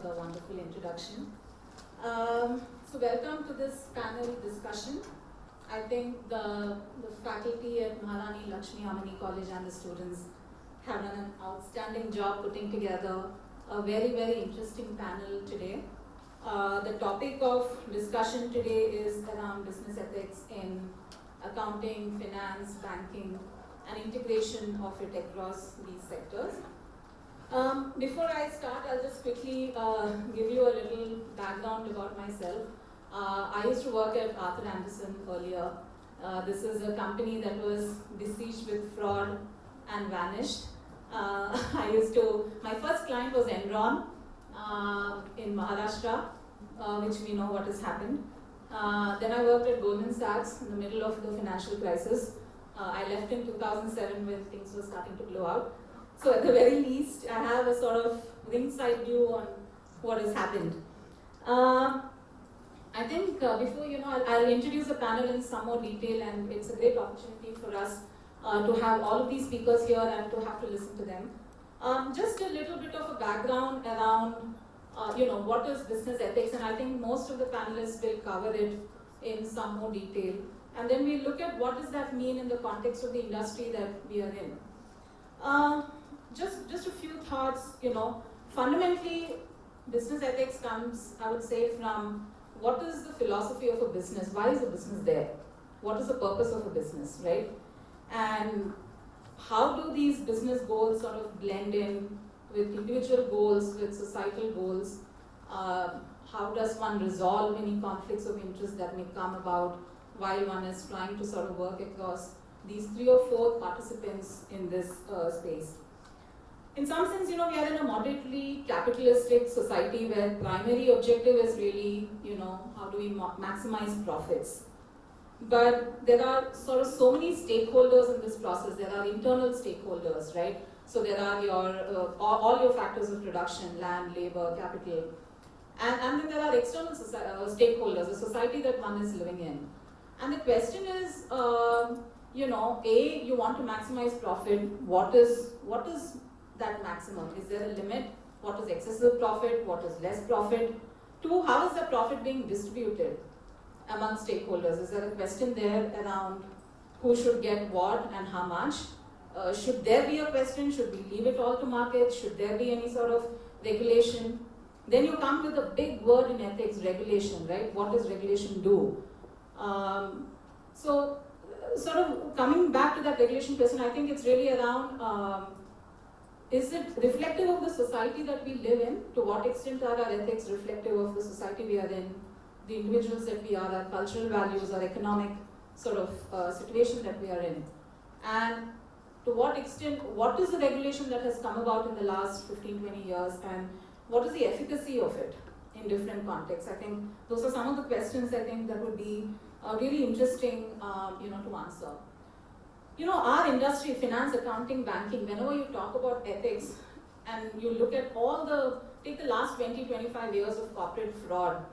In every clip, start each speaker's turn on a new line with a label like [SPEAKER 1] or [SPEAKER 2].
[SPEAKER 1] for the wonderful introduction. So welcome to this panel discussion. I think the faculty at Maharani, Lakshmi, Ammanni College and the students have done an outstanding job putting together a very, very interesting panel today. The topic of discussion today is around business ethics in accounting, finance, banking, and integration of it across these sectors. Before I start, I'll just quickly give you a little background about myself. I used to work at Arthur Andersen earlier. This is a company that was besieged with fraud and vanished. My first client was Enron in Maharashtra, which we know what has happened. Then I worked at Goldman Sachs in the middle of the financial crisis. I left in 2007 when things were starting to blow out. So at the very least, I have a sort of ringside view on what has happened. I think before, I'll introduce the panel in some more detail, and it's a great opportunity for us to have all of these speakers here and to have to listen to them. Just a little bit of a background around, what is business ethics, and I think most of the panelists will cover it in some more detail. And then we look at what does that mean in the context of the industry that we are in. Just a few thoughts, fundamentally, business ethics comes, I would say, from what is the philosophy of a business? Why is a business there? What is the purpose of a business, right? And how do these business goals sort of blend in with individual goals, with societal goals? How does one resolve any conflicts of interest that may come about while one is trying to sort of work across these 3 or 4 participants in this space? In some sense, we are in a moderately capitalistic society where primary objective is really, how do we maximize profits? But there are sort of so many stakeholders in this process. There are internal stakeholders, right? So there are your all your factors of production, land, labor, capital. And then there are external stakeholders, the society that one is living in. And the question is, you want to maximize profit. What is that maximum? Is there a limit? What is excessive profit? What is less profit? 2, how is the profit being distributed among stakeholders? Is there a question there around who should get what and how much? Should there be a question? Should we leave it all to markets? Should there be any sort of regulation? Then you come with a big word in ethics, regulation, right? What does regulation do? So, sort of coming back to that regulation question, I think it's really around, is it reflective of the society that we live in? To what extent are our ethics reflective of the society we are in, the individuals that we are, our cultural values, our economic sort of situation that we are in? And to what extent, what is the regulation that has come about in the last 15, 20 years, and what is the efficacy of it in different contexts? I think those are some of the questions I think that would be really interesting, to answer. Our industry, finance, accounting, banking, whenever you talk about ethics and you look at take the last 20, 25 years of corporate fraud,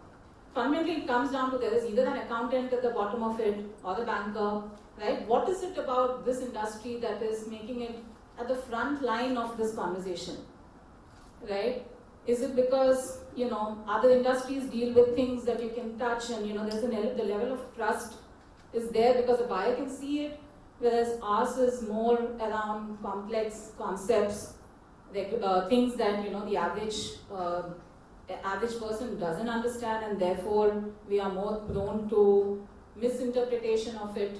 [SPEAKER 1] fundamentally it comes down to there is either an accountant at the bottom of it or the banker, right? What is it about this industry that is making it at the front line of this conversation, right? Is it because, other industries deal with things that you can touch and, there's the level of trust is there because the buyer can see it, whereas ours is more around complex concepts, things that, the average person doesn't understand, and therefore we are more prone to misinterpretation of it,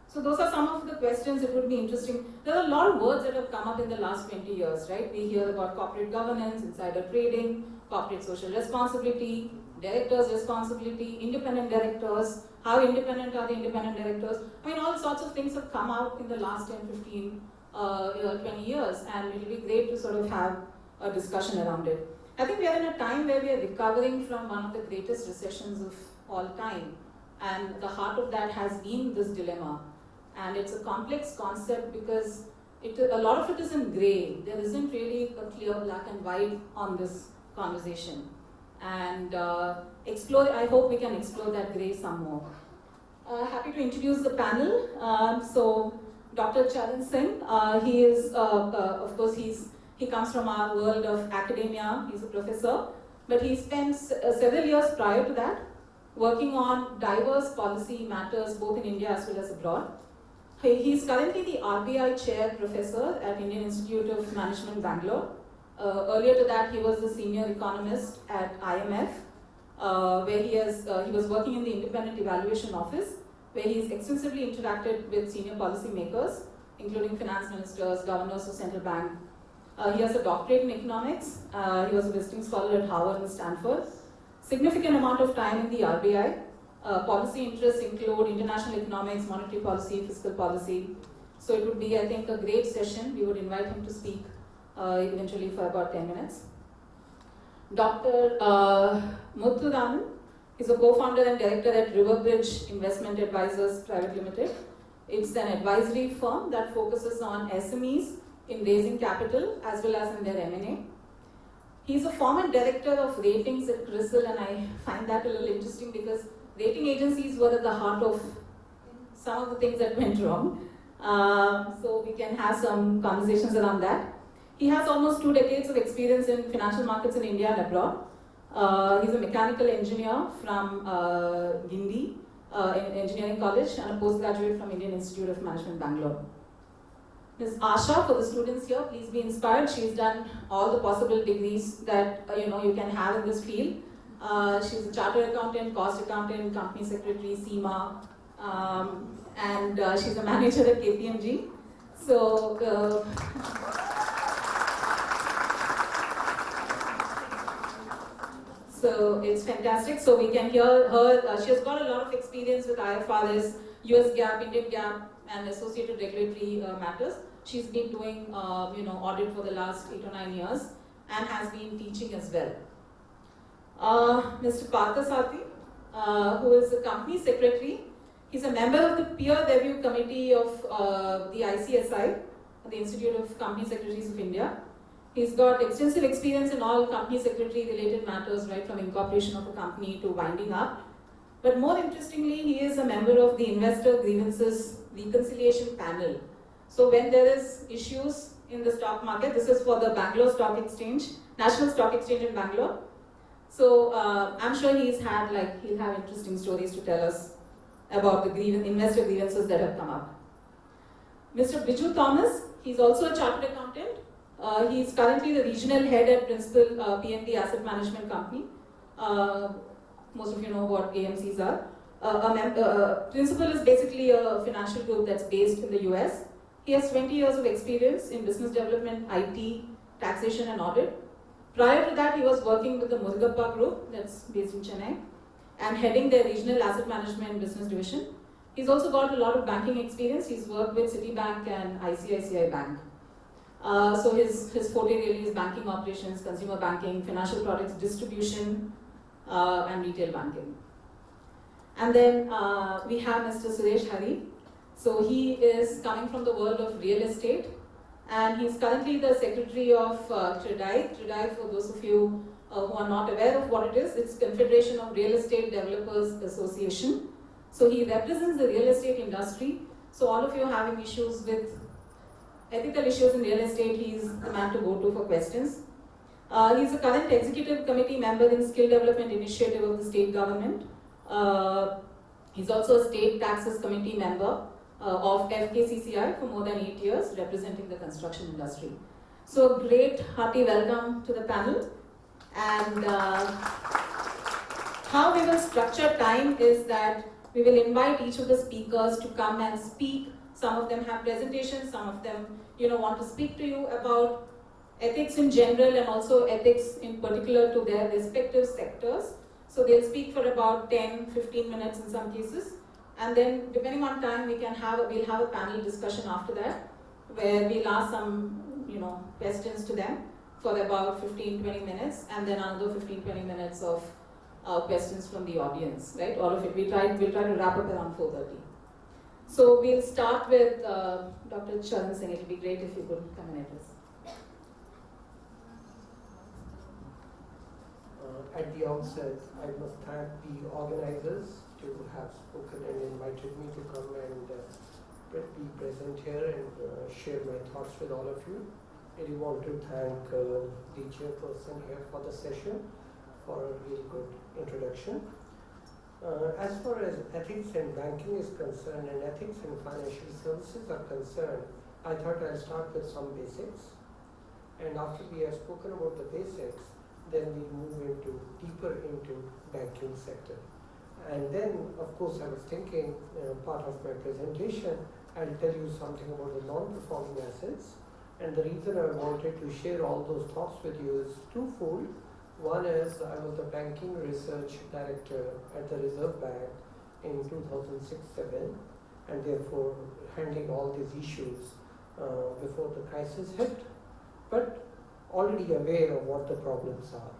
[SPEAKER 1] So those are some of the questions that would be interesting. There are a lot of words that have come up in the last 20 years, right? We hear about corporate governance, insider trading, corporate social responsibility, directors' responsibility, independent directors, how independent are the independent directors? I mean, all sorts of things have come out in the last 10, 15, 20 years, and it will be great to sort of have a discussion around it. I think we are in a time where we are recovering from one of the greatest recessions of all time, and the heart of that has been this dilemma. And it's a complex concept because a lot of it is in grey. There isn't really a clear black and white on this conversation. And I hope we can explore that grey some more. Happy to introduce the panel. So Dr. Charan Singh, he is, of course, he's He comes from our world of academia. He's a professor, but he spent several years prior to that working on diverse policy matters both in India as well as abroad. He is currently the RBI Chair Professor at Indian Institute of Management, Bangalore. Earlier to that, he was the Senior Economist at IMF, where he was working in the Independent Evaluation Office, where he's extensively interacted with senior policy makers, including finance ministers, governors of central bank. He has a doctorate in economics. He was a visiting scholar at Harvard and Stanford. Significant amount of time in the RBI. Policy interests include international economics, monetary policy, fiscal policy. So it would be, I think, a great session. We would invite him to speak eventually for about 10 minutes. Dr. Muthuraman is a co-founder and director at Riverbridge Investment Advisors Private Limited. It's an advisory firm that focuses on SMEs in raising capital as well as in their M&A. He's a former director of ratings at CRISIL, and I find that a little interesting because rating agencies were at the heart of some of the things that went wrong. So we can have some conversations around that. He has almost 2 decades of experience in financial markets in India and abroad. He's a mechanical engineer from Guindy Engineering College and a postgraduate from Indian Institute of Management, Bangalore. Ms. Asha, for the students here, please be inspired. She's done all the possible degrees that you can have in this field. She's a chartered accountant, cost accountant, company secretary, CIMA, and she's a manager at KPMG. So, so it's fantastic. So we can hear her. She has got a lot of experience with IFRS, US GAAP, Indian GAAP, and associated regulatory matters. She's been doing audit for the last 8 or 9 years and has been teaching as well. Mr. Parthasathi, who is the company secretary. He's a member of the peer review committee of the ICSI, the Institute of Company Secretaries of India. He's got extensive experience in all company secretary related matters, right from incorporation of a company to winding up. But more interestingly, he is a member of the Investor Grievances Reconciliation Panel. So when there is issues in the stock market, this is for the Bangalore Stock Exchange, National Stock Exchange in Bangalore. So I'm sure he'll have interesting stories to tell us about the investor grievances that have come up. Mr. Biju Thomas, he's also a chartered accountant. He's currently the regional head at Principal PNB Asset Management Company. Most of you know what AMCs are. Principal is basically a financial group that's based in the US. He has 20 years of experience in business development, IT, taxation and audit. Prior to that, he was working with the Murugappa Group, that's based in Chennai, and heading their regional asset management business division. He's also got a lot of banking experience. He's worked with Citibank and ICICI Bank. So his forte really is banking operations, consumer banking, financial products distribution, and retail banking. And then we have Mr. Suresh Hari. So he is coming from the world of real estate, and he's currently the secretary of TRIDAI. TRIDAI, for those of you who are not aware of what it is, it's Confederation of Real Estate Developers Association. So he represents the real estate industry. So all of you having issues with ethical issues in real estate, he's the man to go to for questions. He's a current executive committee member in Skill Development Initiative of the state government. He's also a state taxes committee member of FKCCI for more than 8 years, representing the construction industry. So great hearty welcome to the panel. And how we will structure time is that we will invite each of the speakers to come and speak. Some of them have presentations, some of them want to speak to you about ethics in general and also ethics in particular to their respective sectors. So they'll speak for about 10-15 minutes in some cases. And then depending on time, we'll have a panel discussion after that where we'll ask some questions to them for about 15-20 minutes, and then another 15-20 minutes of questions from the audience, right? All of it. We'll try to wrap up around 4:30. So we'll start with Dr. Charan Singh. It would be great if you could come and address.
[SPEAKER 2] At the outset, I must thank the organizers to have spoken and invited me to come and be present here and share my thoughts with all of you. really want to thank the chairperson here for the session for a really good introduction. As far as ethics in banking is concerned and ethics in financial services are concerned, I thought I'll start with some basics. And after we have spoken about the basics, then we move deeper into banking sector. And then, of course, I was thinking, part of my presentation, I'll tell you something about the non-performing assets. And the reason I wanted to share all those thoughts with you is twofold. One is I was the banking research director at the Reserve Bank in 2006-07, and therefore handling all these issues before the crisis hit, but already aware of what the problems are.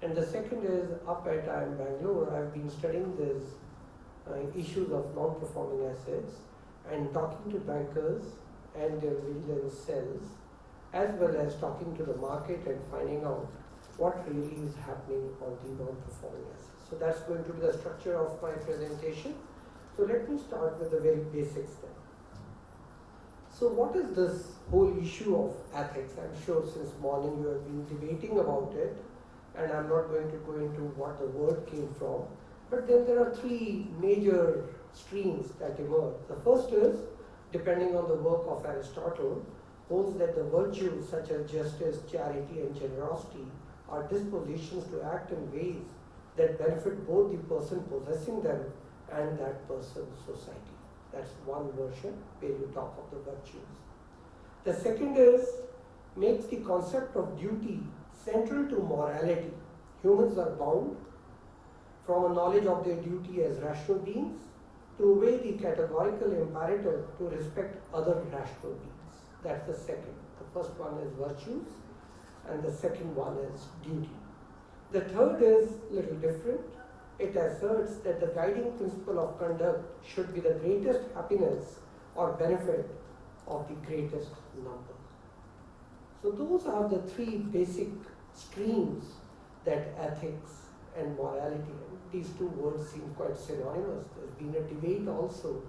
[SPEAKER 2] And the second is, up at IIM Bangalore, I've been studying these issues of non-performing assets and talking to bankers and their vigilance cells, as well as talking to the market and finding out what really is happening on the non-performing assets. So that's going to be the structure of my presentation. So let me start with the very basics then. So what is this whole issue of ethics? I'm sure since morning you have been debating about it, and I'm not going to go into what the word came from, but then there are three major streams that emerge. The first is, depending on the work of Aristotle, holds that the virtues such as justice, charity, and generosity are dispositions to act in ways that benefit both the person possessing them and that person's society. That's one version where you talk of the virtues. The second is, makes the concept of duty central to morality. Humans are bound from a knowledge of their duty as rational beings to obey the categorical imperative to respect other rational beings. That's the second. The first one is virtues, and the second one is duty. The third is a little different. It asserts that the guiding principle of conduct should be the greatest happiness or benefit of the greatest number. So those are the three basic streams that ethics and morality, and these two words seem quite synonymous. There's been a debate also,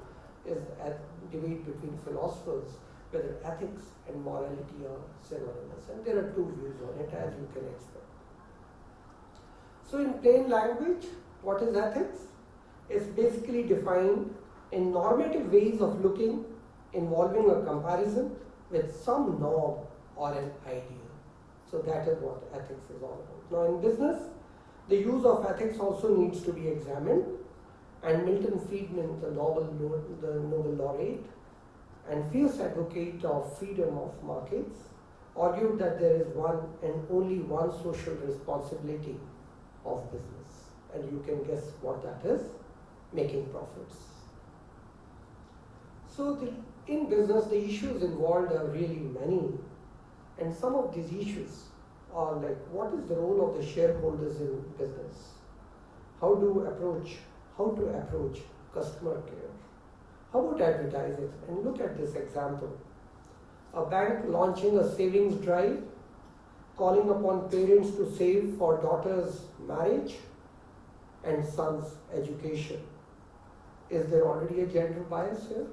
[SPEAKER 2] is a debate between philosophers whether ethics and morality are synonymous, and there are two views on it, as you can expect. So in plain language, what is ethics? It's basically defined in normative ways of looking, involving a comparison with some norm or an ideal. So that is what ethics is all about. Now in business, the use of ethics also needs to be examined, and Milton Friedman, the Nobel laureate and fierce advocate of freedom of markets, argued that there is one and only one social responsibility of business. And you can guess what that is: making profits. So in business, the issues involved are really many. And some of these issues are like, what is the role of the shareholders in business? How to approach customer care? How about advertising? And look at this example. A bank launching a savings drive, calling upon parents to save for daughter's marriage and son's education. Is there already a gender bias here?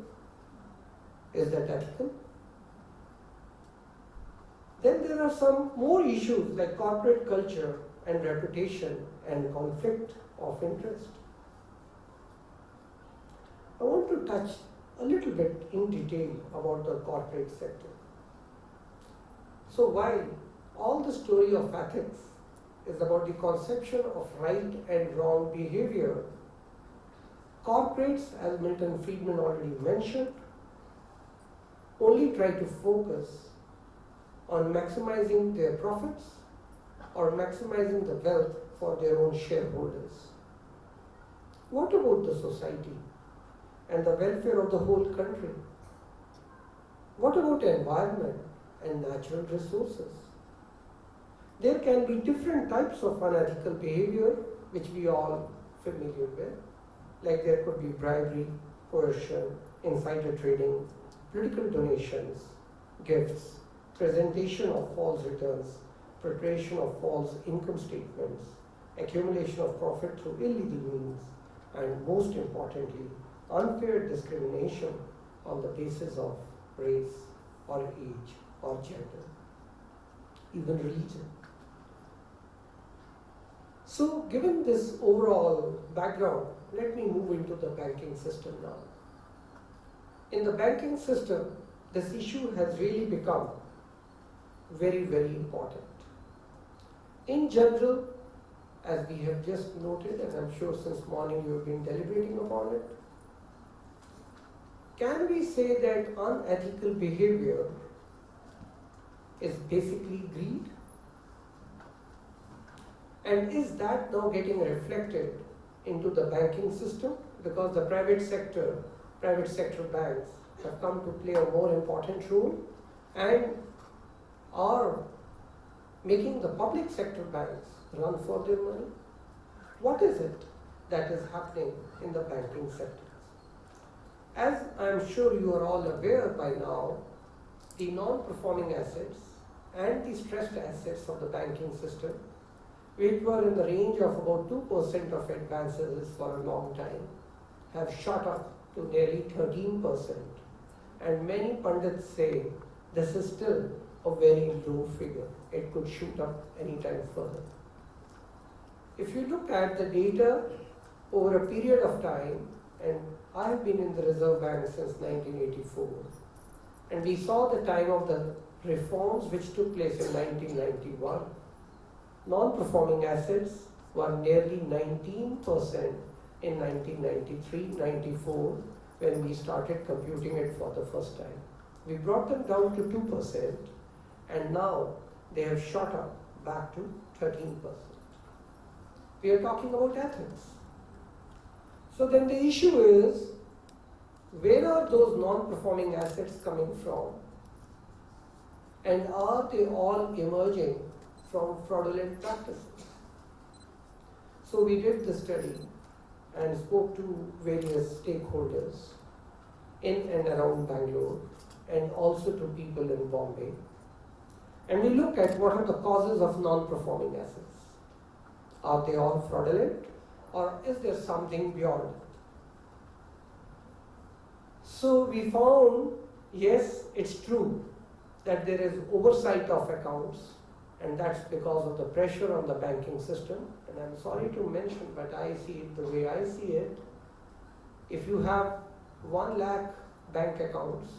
[SPEAKER 2] Is that ethical? Then there are some more issues like corporate culture and reputation and conflict of interest. I want to touch a little bit in detail about the corporate sector. So while all the story of ethics is about the conception of right and wrong behavior, corporates, as Milton Friedman already mentioned, only try to focus on maximizing their profits or maximizing the wealth for their own shareholders. What about the society and the welfare of the whole country? What about the environment and natural resources? There can be different types of unethical behavior which we all familiar with, like there could be bribery, coercion, insider trading, political donations, gifts, presentation of false returns, preparation of false income statements, accumulation of profit through illegal means, and most importantly, unfair discrimination on the basis of race or age or gender. even religion. So, given this overall background, let me move into the banking system now. In the banking system, this issue has really become very, very important. In general, as we have just noted, and I'm sure since morning you have been deliberating upon it, can we say that unethical behavior is basically greed? And is that now getting reflected into the banking system? Because the private sector banks have come to play a more important role and are making the public sector banks run for their money. What is it that is happening in the banking sector? As I'm sure you are all aware by now, the non-performing assets and the stressed assets of the banking system, which were in the range of about 2% of advances for a long time, have shot up to nearly 13%. And many pundits say this is still a very low figure. It could shoot up anytime further. If you look at the data over a period of time, and I have been in the Reserve Bank since 1984, and we saw the time of the reforms which took place in 1991, non-performing assets were nearly 19% in 1993-94 when we started computing it for the first time. We brought them down to 2%, and now they have shot up back to 13%. We are talking about ethics. So then the issue is, where are those non-performing assets coming from? And are they all emerging from fraudulent practices? So we did the study and spoke to various stakeholders in and around Bangalore and also to people in Bombay. And we looked at what are the causes of non-performing assets. Are they all fraudulent, or is there something beyond it? So we found, yes, it's true that there is oversight of accounts, and that's because of the pressure on the banking system. And I'm sorry to mention, but I see it the way I see it. If you have 1 lakh bank accounts,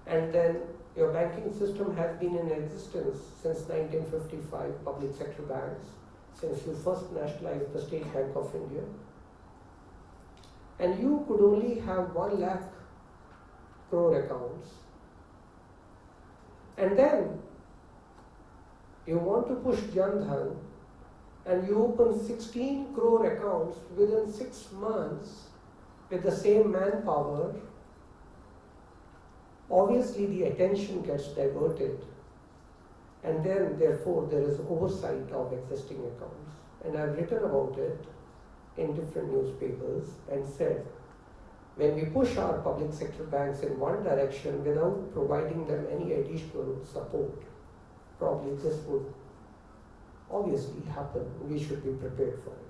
[SPEAKER 2] and then your banking system has been in existence since 1955, public sector banks, since you first nationalized the State Bank of India, and you could only have 1 lakh crore accounts, and then you want to push Jan Dhan, and you open 16 crore accounts within 6 months with the same manpower, obviously the attention gets diverted, and then therefore there is oversight of existing accounts. And I've written about it in different newspapers and said, when we push our public sector banks in one direction without providing them any additional support, probably this would obviously happen. We should be prepared for it.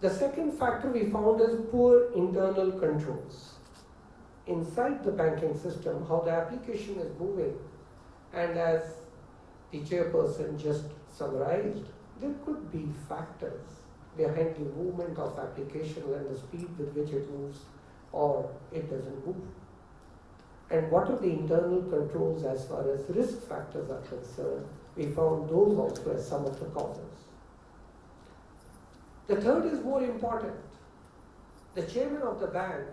[SPEAKER 2] The second factor we found is poor internal controls inside the banking system, how the application is moving. And as the chairperson just summarized, there could be factors behind the movement of application and the speed with which it moves or it doesn't move. And what are the internal controls as far as risk factors are concerned? We found those also as some of the causes. The third is more important. The chairman of the bank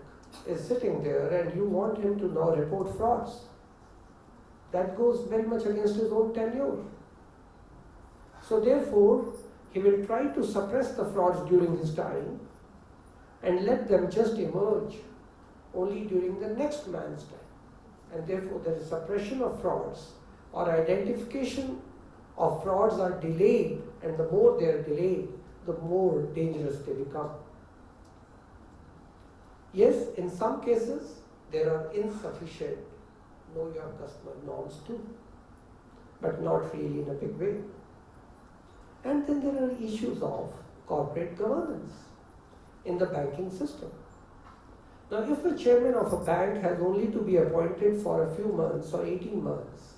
[SPEAKER 2] is sitting there and you want him to now report frauds. That goes very much against his own tenure. So therefore, he will try to suppress the frauds during his time and let them just emerge only during the next man's time. And therefore, there is suppression of frauds or identification of frauds are delayed, and the more they are delayed, the more dangerous they become. Yes, in some cases, there are insufficient know your customer norms too, but not really in a big way. And then there are issues of corporate governance in the banking system. Now, if a chairman of a bank has only to be appointed for a few months or 18 months,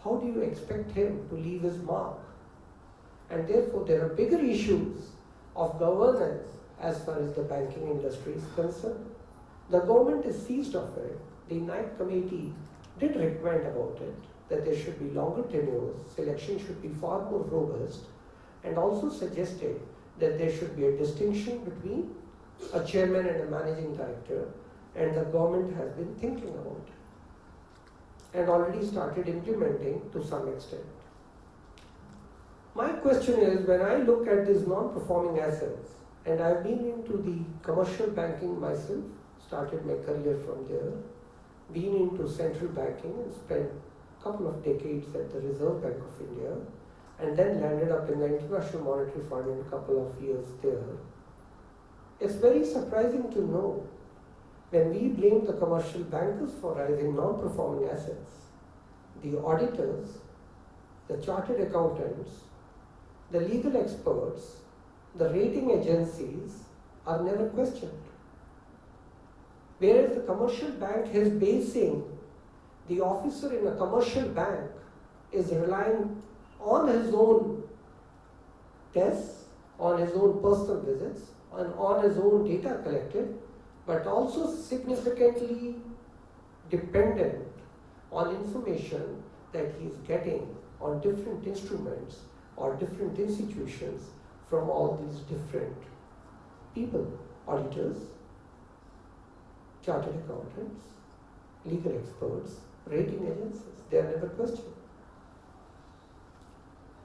[SPEAKER 2] how do you expect him to leave his mark? And therefore, there are bigger issues of governance as far as the banking industry is concerned. The government is seized of it. The Knight Committee did recommend about it, that there should be longer tenures, selection should be far more robust, and also suggested that there should be a distinction between a chairman and a managing director, and the government has been thinking about it and already started implementing to some extent. My question is, when I look at these non-performing assets, and I've been into the commercial banking myself, started my career from there, been into central banking and spent a couple of decades at the Reserve Bank of India, and then landed up in the International Monetary Fund in a couple of years there. It's very surprising to know when we blame the commercial bankers for rising non-performing assets, the auditors, the chartered accountants, the legal experts, the rating agencies are never questioned. Whereas the commercial bank is basing, the officer in a commercial bank is relying on his own tests, on his own personal visits, and on his own data collected, but also significantly dependent on information that he is getting on different instruments or different institutions from all these different people, auditors, chartered accountants, legal experts, rating agencies. They are never questioned.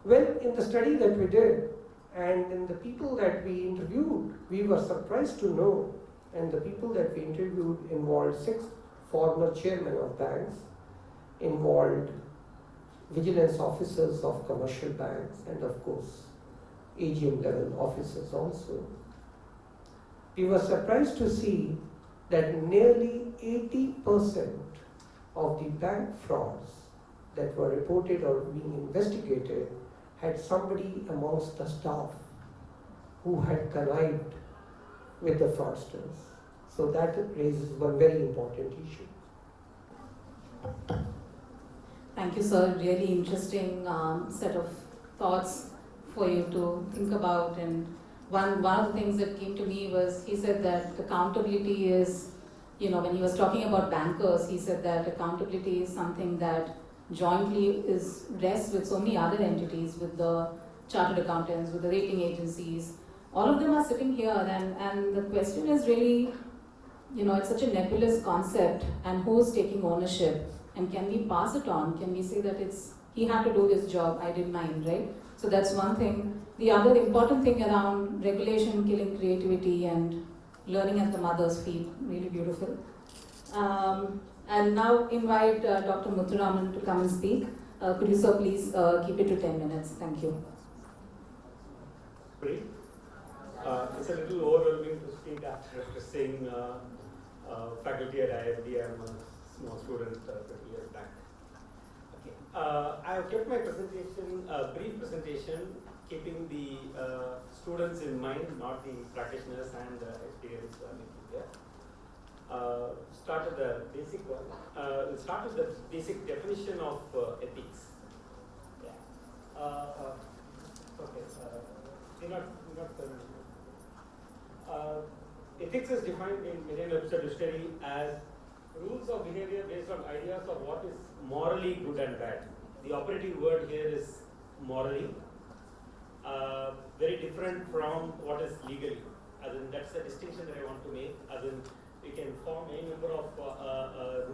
[SPEAKER 2] Well, in the study that we did, and in the people that we interviewed, we were surprised to know, and the people that we interviewed involved 6 former chairmen of banks, involved vigilance officers of commercial banks, and of course, AGM level officers also. We were surprised to see that nearly 80% of the bank frauds that were reported or being investigated had somebody amongst the staff who had connived with the fraudsters. So that raises one very important issue.
[SPEAKER 1] Thank you, sir. Really interesting set of thoughts for you to think about. And one of the things that came to me was, he said that accountability is, when he was talking about bankers, he said that accountability is something that jointly rests with so many other entities, with the chartered accountants, with the rating agencies. All of them are sitting here, and the question is really, it's such a nebulous concept, and who's taking ownership? And can we pass it on? Can we say that he had to do his job, I did mine, right? So that's one thing. The other important thing around regulation killing creativity and learning at the mother's feet, really beautiful. And now invite Dr. Muthuraman to come and speak. Could you, sir, please keep it to 10 minutes? Thank you.
[SPEAKER 3] Great. It's a little overwhelming to speak after saying faculty at IIT. I'm a small student 20 years back. Okay. I have kept my presentation, brief presentation, keeping the students in mind, not the practitioners and experienced people here. Start with the basic one. We'll start with the basic definition of ethics. Yeah. Okay. Ethics is defined in Merriam-Webster dictionary as rules of behavior based on ideas of what is morally good and bad. The operative word here is morally. Very different from what is legally. As in, that's the distinction that I want to make. As in, we can form any number of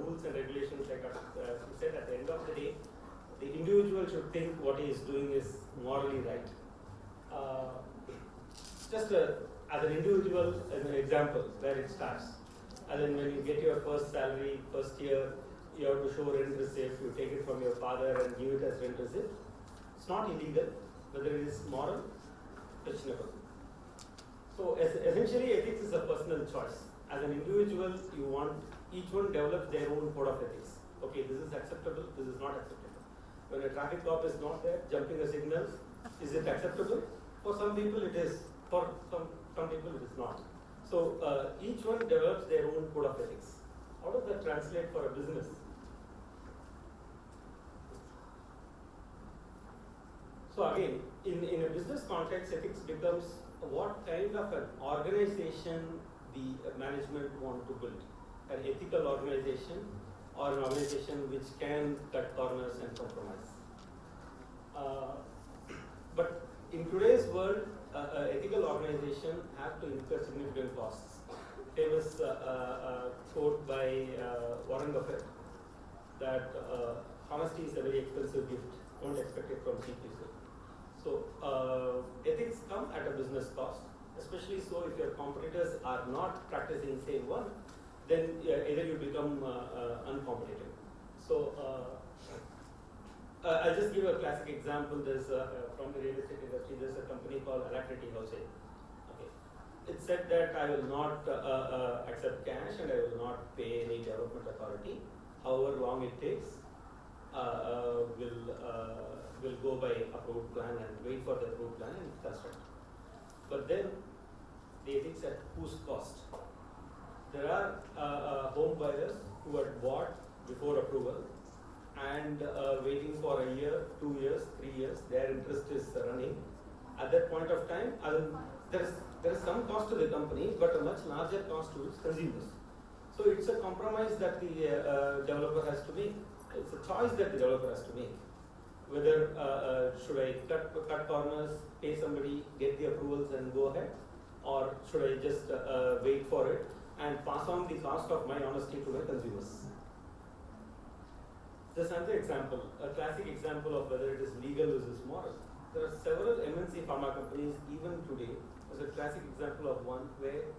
[SPEAKER 3] rules and regulations, like you said. At the end of the day, the individual should think what he is doing is morally right. Just as an individual, as an example, where it starts. And then when you get your first salary, first year, you have to show rent receipt. You take it from your father and give it as rent receipt. It's not illegal, whether it is moral, questionable. So essentially, ethics is a personal choice. As an individual, you want each one develops their own code of ethics. Okay, this is acceptable, this is not acceptable. When a traffic cop is not there, jumping a signal, is it acceptable? For some people it is, for some people it is not. So each one develops their own code of ethics. How does that translate for a business? So again, in a business context, ethics becomes what kind of an organization the management want to build. An ethical organization or an organization which can cut corners and compromise. But in today's world, ethical organization have to incur significant costs. Famous quote by Warren Buffett that honesty is a very expensive gift. Don't expect it from cheap people. So ethics come at a business cost, especially so if your competitors are not practicing same one, then either you become uncompetitive. So I'll just give a classic example. There's from the real estate industry. There's a company called Alacrity Housing. Okay, it said that I will not accept cash and I will not pay any development authority. However long it takes, will go by approved plan and wait for the approved plan and construct. But then the ethics at whose cost? There are home buyers who had bought before approval and waiting for a year, 2 years, 3 years, their interest is running. At that point of time, there is some cost to the company, but a much larger cost to its consumers. So it's a compromise that the developer has to make. It's a choice that the developer has to make. Whether should I cut corners, pay somebody, get the approvals and go ahead, or should I just wait for it and pass on the cost of my honesty to my consumers? Just another example, a classic example of whether it is legal versus moral. There are several MNC pharma companies even today. There's a classic example of one where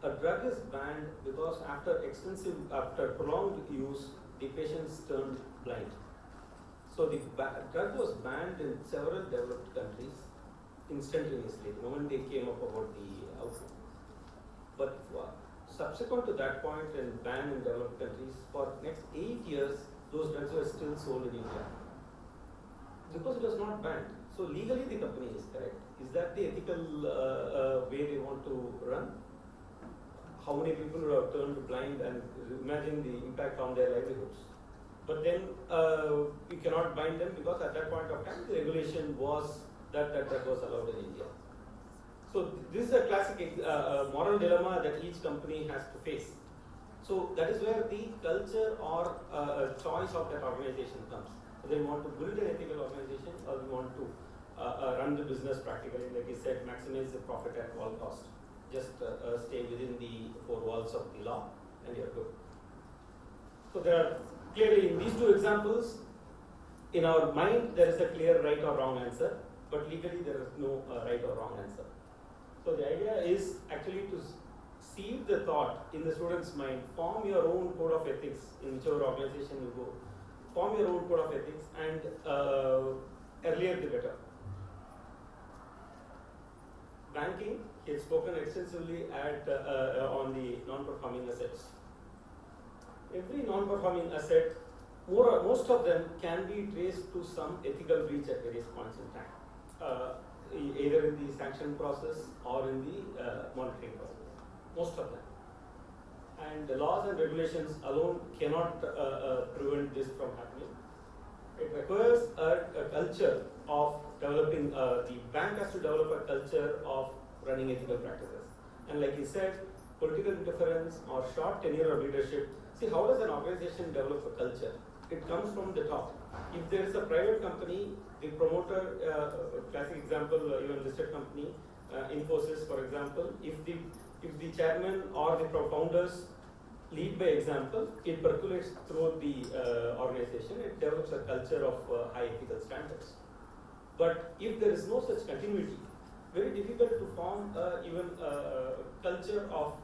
[SPEAKER 3] a drug is banned because after prolonged use, the patients turned blind. So the drug was banned in several developed countries instantaneously the moment they came up about the outcome. But subsequent to that point and ban in developed countries, for next 8 years, those drugs were still sold in India because it was not banned. So legally the company is correct. Is that the ethical way they want to run? How many people would have turned blind, and imagine the impact on their livelihoods? But then you cannot bind them because at that point of time the regulation was that drug was allowed in India. So this is a classic moral dilemma that each company has to face. So that is where the culture or choice of that organization comes. Whether you want to build an ethical organization or you want to run the business practically, like I said, maximize the profit at all cost. Just stay within the four walls of the law and you're good. So there are clearly in these two examples, in our mind there is a clear right or wrong answer, but legally there is no right or wrong answer. So the idea is actually to seed the thought in the student's mind, form your own code of ethics in whichever organization you go, form your own code of ethics, and earlier the better. Banking, he had spoken extensively on the non-performing assets. Every non-performing asset, most of them can be traced to some ethical breach at various points in time, either in the sanction process or in the monitoring process. Most of them. And the laws and regulations alone cannot prevent this from happening. It requires a culture of developing, the bank has to develop a culture of running ethical practices. And like he said, political interference or short tenure of leadership. See, how does an organization develop a culture? It comes from the top. If there is a private company, the promoter, classic example, even listed company, Infosys, for example, if the chairman or the founders lead by example, it percolates through the organization. It develops a culture of high ethical standards. But if there is no such continuity, very difficult to form even a culture of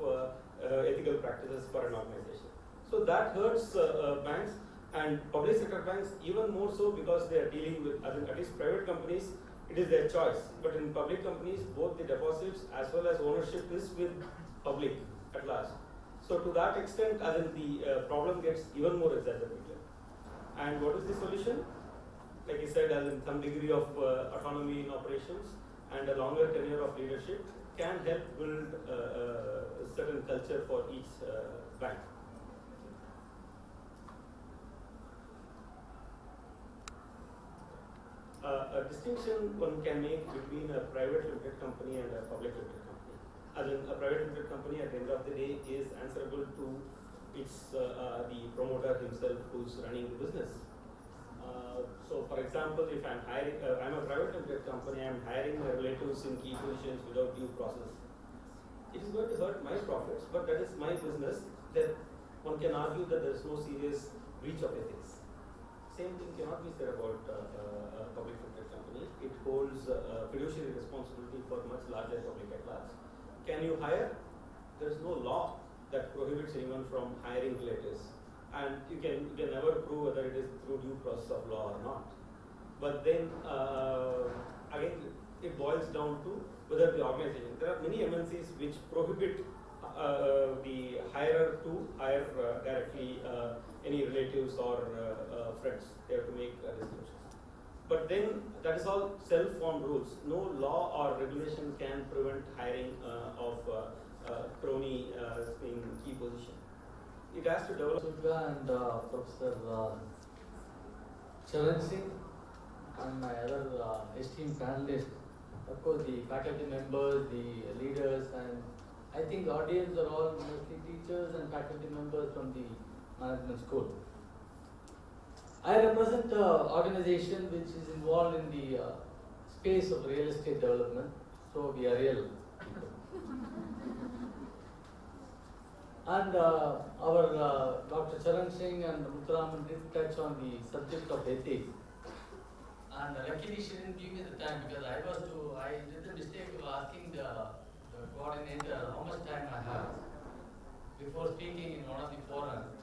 [SPEAKER 3] ethical practices for an organization. So that hurts banks and public sector banks even more so because they are dealing with, at least private companies, it is their choice. But in public companies, both the deposits as well as ownership is with public at large. So to that extent, the problem gets even more exacerbated. And what is the solution? Like I said, as in some degree of autonomy in operations and a longer tenure of leadership can help build a certain culture for each bank. a distinction one can make between a private limited company and a public limited company. As in, a private limited company at the end of the day is answerable to its the promoter himself who's running the business. So, for example, if I'm hiring, I'm a private limited company, I'm hiring my relatives in key positions without due process. It is going to hurt my profits, but that is my business. That one can argue that there is no serious breach of ethics. Same thing cannot be said about a public limited company. It holds fiduciary responsibility for much larger public at large. Can you hire? There is no law that prohibits anyone from hiring relatives, and you can never prove whether it is through due process of law or not. But then again, it boils down to whether the organization. There are many MNCs which prohibit the hirer to hire directly any relatives or friends. They have to make restrictions. But then that is all self-formed rules. No law or regulation can prevent hiring of crony in key position. It has to develop.
[SPEAKER 4] Sudra and Professor Charan Singh and my other esteemed panelists, of course the faculty members, the leaders, and I think the audience are all mostly teachers and faculty members from the management school. I represent an organization which is involved in the space of real estate development, so we are real people. And our Dr. Charan Singh and Muthuraman did touch on the subject of ethics. And luckily she didn't give me the time because I did the mistake of asking the coordinator how much time I have before speaking in one of the forums.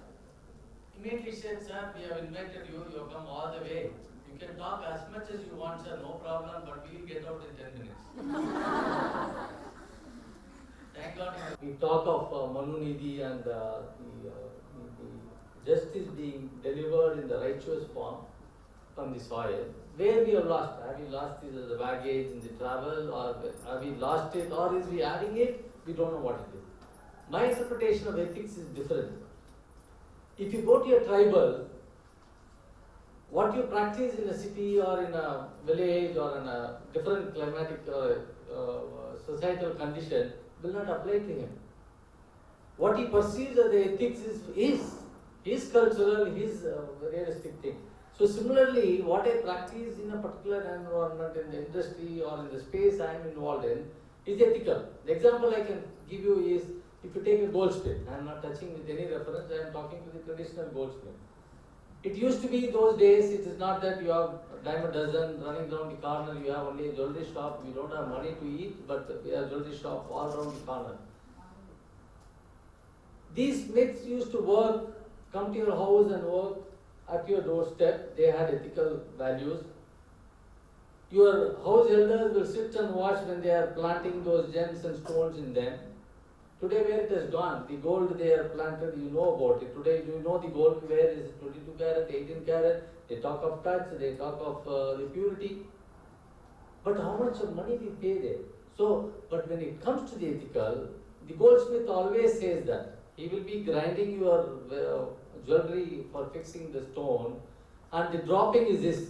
[SPEAKER 4] Immediately she said, sir, we have invited you, you have come all the way. You can talk as much as you want, sir, no problem, but we will get out in 10 minutes. Thank God. We talk of Manunidhi and the justice being delivered in the righteous form from the soil. Where we have lost? Have we lost it as a baggage in the travel, or have we lost it, or is we adding it? We don't know what it is. My interpretation of ethics is different. If you go to a tribal, what you practice in a city or in a village or in a different climatic societal condition will not apply to him. What he perceives as the ethics is his cultural, his realistic thing. So similarly, what I practice in a particular environment, in the industry or in the space I am involved in, is ethical. The example I can give you is, if you take a goldsmith, I am not touching with any reference, I am talking to the traditional goldsmith. It used to be those days, it is not that you have a dime a dozen running down the corner, you have only a jewelry shop, we don't have money to eat, but we have a jewelry shop all around the corner. These smiths used to work, come to your house and work at your doorstep. They had ethical values. Your house elders will sit and watch when they are planting those gems and stones in them. Today where it has gone, the gold they are planted, you know about it. Today you know the gold where is 22 carat, 18 carat, they talk of touch, they talk of the purity. But how much of money we pay there? So, but when it comes to the ethical, the goldsmith always says that. He will be grinding your jewelry for fixing the stone, and the dropping is this.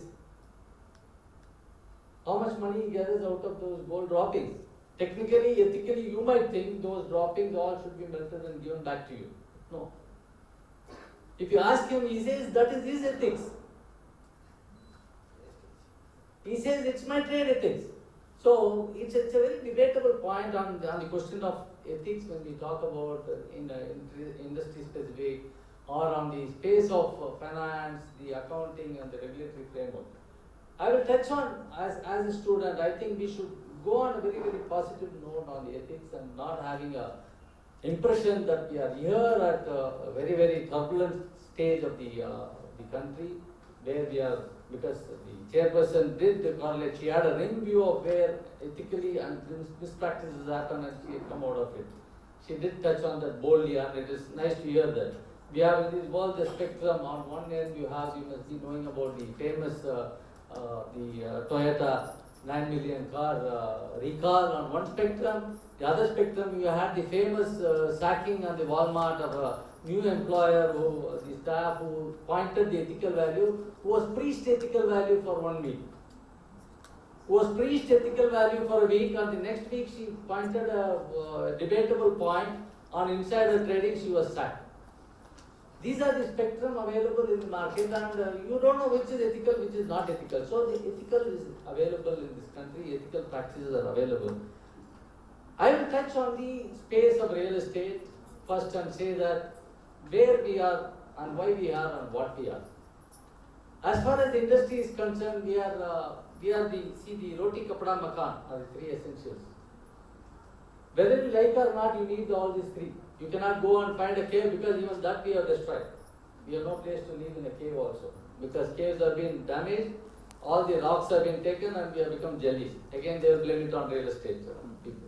[SPEAKER 4] How much money he gathers out of those gold droppings? Technically, ethically, you might think those droppings all should be melted and given back to you. No. If you ask him, he says that is his ethics. He says it's my trade ethics. So it's a very debatable point on the question of ethics when we talk about in industry specific or on the space of finance, the accounting and the regulatory framework. I will touch on, as a student, I think we should go on a very, very positive note on the ethics and not having a impression that we are here at a very, very turbulent stage of the country where we are, because the chairperson did correlate, she had a rim view of where ethically and mispractices happen and she had come out of it. She did touch on that boldly and it is nice to hear that. We have in this world the spectrum. On one end you must be knowing about the famous Toyota 9 million car recall on one spectrum. The other spectrum, you had the famous sacking on the Walmart of a new employer who, the staff who pointed the ethical value, who was preached ethical value for 1 week. was preached ethical value for a week, and the next week she pointed a debatable point on insider trading, she was sacked. These are the spectrum available in the market, and you don't know which is ethical, which is not ethical. So the ethical is available in this country, ethical practices are available. I will touch on the space of real estate first and say that where we are and why we are and what we are. As far as the industry is concerned, we are the roti, kapda, makan are the three essentials. Whether you like or not, you need all these three. You cannot go and find a cave because even that we have destroyed. We have no place to live in a cave also because caves have been damaged, all the rocks have been taken and we have become jellies. Again, they will blame it on real estate people.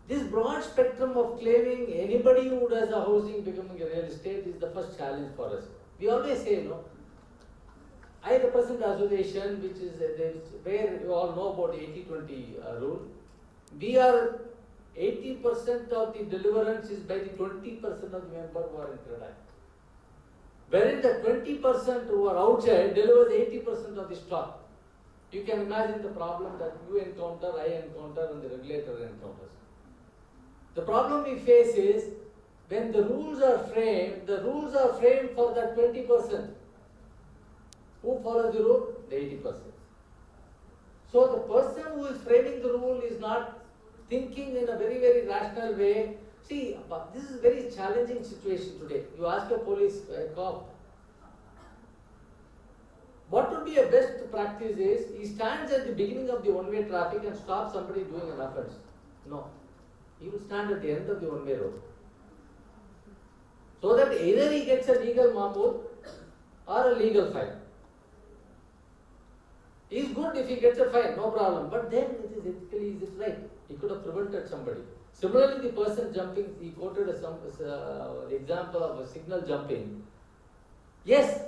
[SPEAKER 4] This broad spectrum of claiming anybody who does a housing becoming a real estate is the first challenge for us. We always say, I represent the association which is where you all know about the 80-20 rule. We are 80% of the deliverance is by the 20% of the members who are in credit. Wherein the 20% who are outside delivers 80% of the stock. You can imagine the problem that you encounter, I encounter, and the regulator encounters. The problem we face is when the rules are framed for that 20%. Who follows the rule? The 80%. So the person who is framing the rule is not thinking in a very, very rational way. See, this is a very challenging situation today. You ask a police, a cop, what would be a best practice is, he stands at the beginning of the one-way traffic and stops somebody doing an offense. No. He will stand at the end of the one-way road. So that either he gets a legal mamur or a legal fine. He is good if he gets a fine, no problem. But then it is ethically, is it right? He could have prevented somebody. Similarly, the person jumping, he quoted the example of a signal jumping. Yes,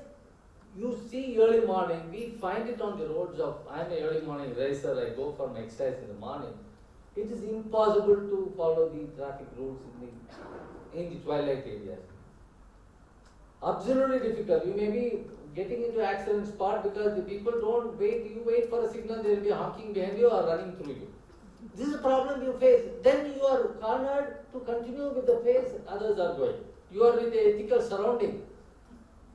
[SPEAKER 4] you see early morning, we find it on the roads of, I am an early morning racer, I go for my exercise in the morning. It is impossible to follow the traffic rules in the twilight areas. Absolutely difficult. You may be getting into accident spot because the people don't wait. You wait for a signal, they will be honking behind you or running through you. This is a problem you face. Then you are cornered to continue with the pace others are going. You are with the ethical surrounding.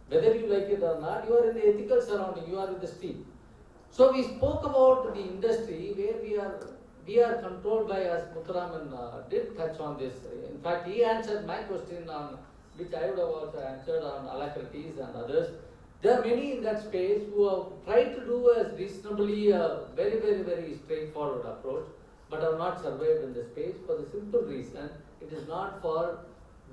[SPEAKER 4] Whether you like it or not, you are in the ethical surrounding, you are with the street. So we spoke about the industry where we are controlled by, as Muthuraman did touch on this. In fact, he answered my question on which I would have also answered on alacrities and others. There are many in that space who have tried to do as reasonably a very, very, very straightforward approach, but have not survived in the space for the simple reason it is not for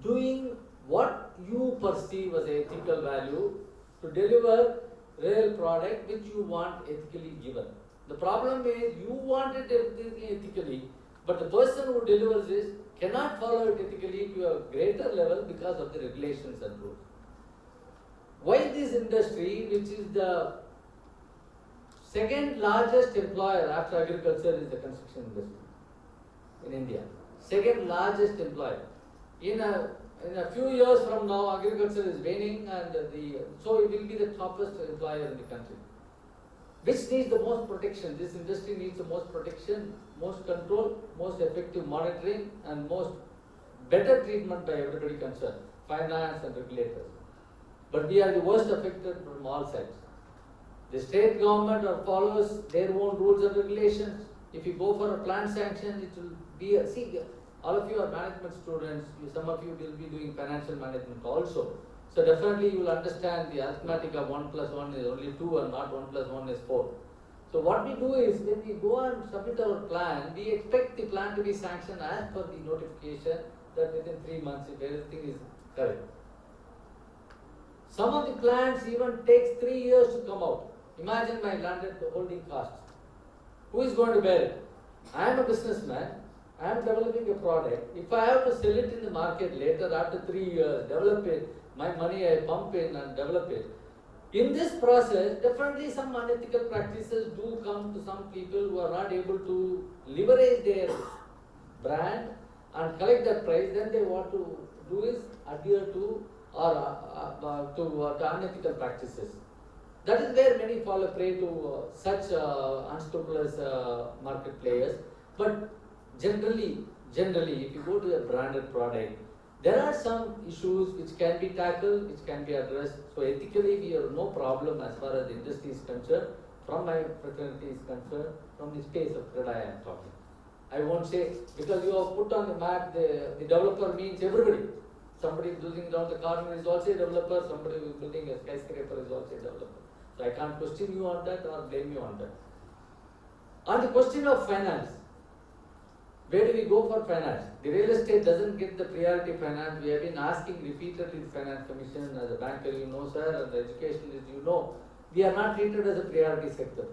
[SPEAKER 4] doing what you perceive as ethical value to deliver real product which you want ethically given. The problem is you want it ethically, but the person who delivers this cannot follow it ethically to a greater level because of the regulations and rules. Why this industry, which is the second largest employer after agriculture, is the construction industry in India. Second largest employer. In a few years from now, agriculture is waning, and so it will be the toppest employer in the country. Which needs the most protection? This industry needs the most protection, most control, most effective monitoring, and most better treatment by everybody concerned, finance and regulators. But we are the worst affected from all sides. The state government follows their own rules and regulations. If you go for a plan sanction, it will be all of you are management students, some of you will be doing financial management also. So definitely you will understand the arithmetic of 1 plus 1 is only 2 and not 1 plus 1 is 4. So what we do is when we go and submit our plan, we expect the plan to be sanctioned as per the notification that within 3 months if everything is correct. Some of the plans even takes 3 years to come out. Imagine my landed holding costs. Who is going to bear it? I am a businessman. I am developing a product. If I have to sell it in the market later after 3 years, develop it, my money I pump in and develop it. In this process, definitely some unethical practices do come to some people who are not able to leverage their brand and collect that price. Then they want to do is adhere to or to unethical practices. That is where many fall a prey to such unscrupulous market players. But generally, if you go to a branded product, there are some issues which can be tackled, which can be addressed. So ethically, we have no problem as far as the industry is concerned. From my fraternity is concerned, from the space of credit I am talking. I won't say, because you have put on the map, the developer means everybody. Somebody building down the corner is also a developer, somebody who is building a skyscraper is also a developer. So I can't question you on that or blame you on that. On the question of finance, where do we go for finance? The real estate doesn't get the priority finance. We have been asking repeatedly the Finance Commission, as a banker you know sir, and the educationalist you know, we are not treated as a priority sector.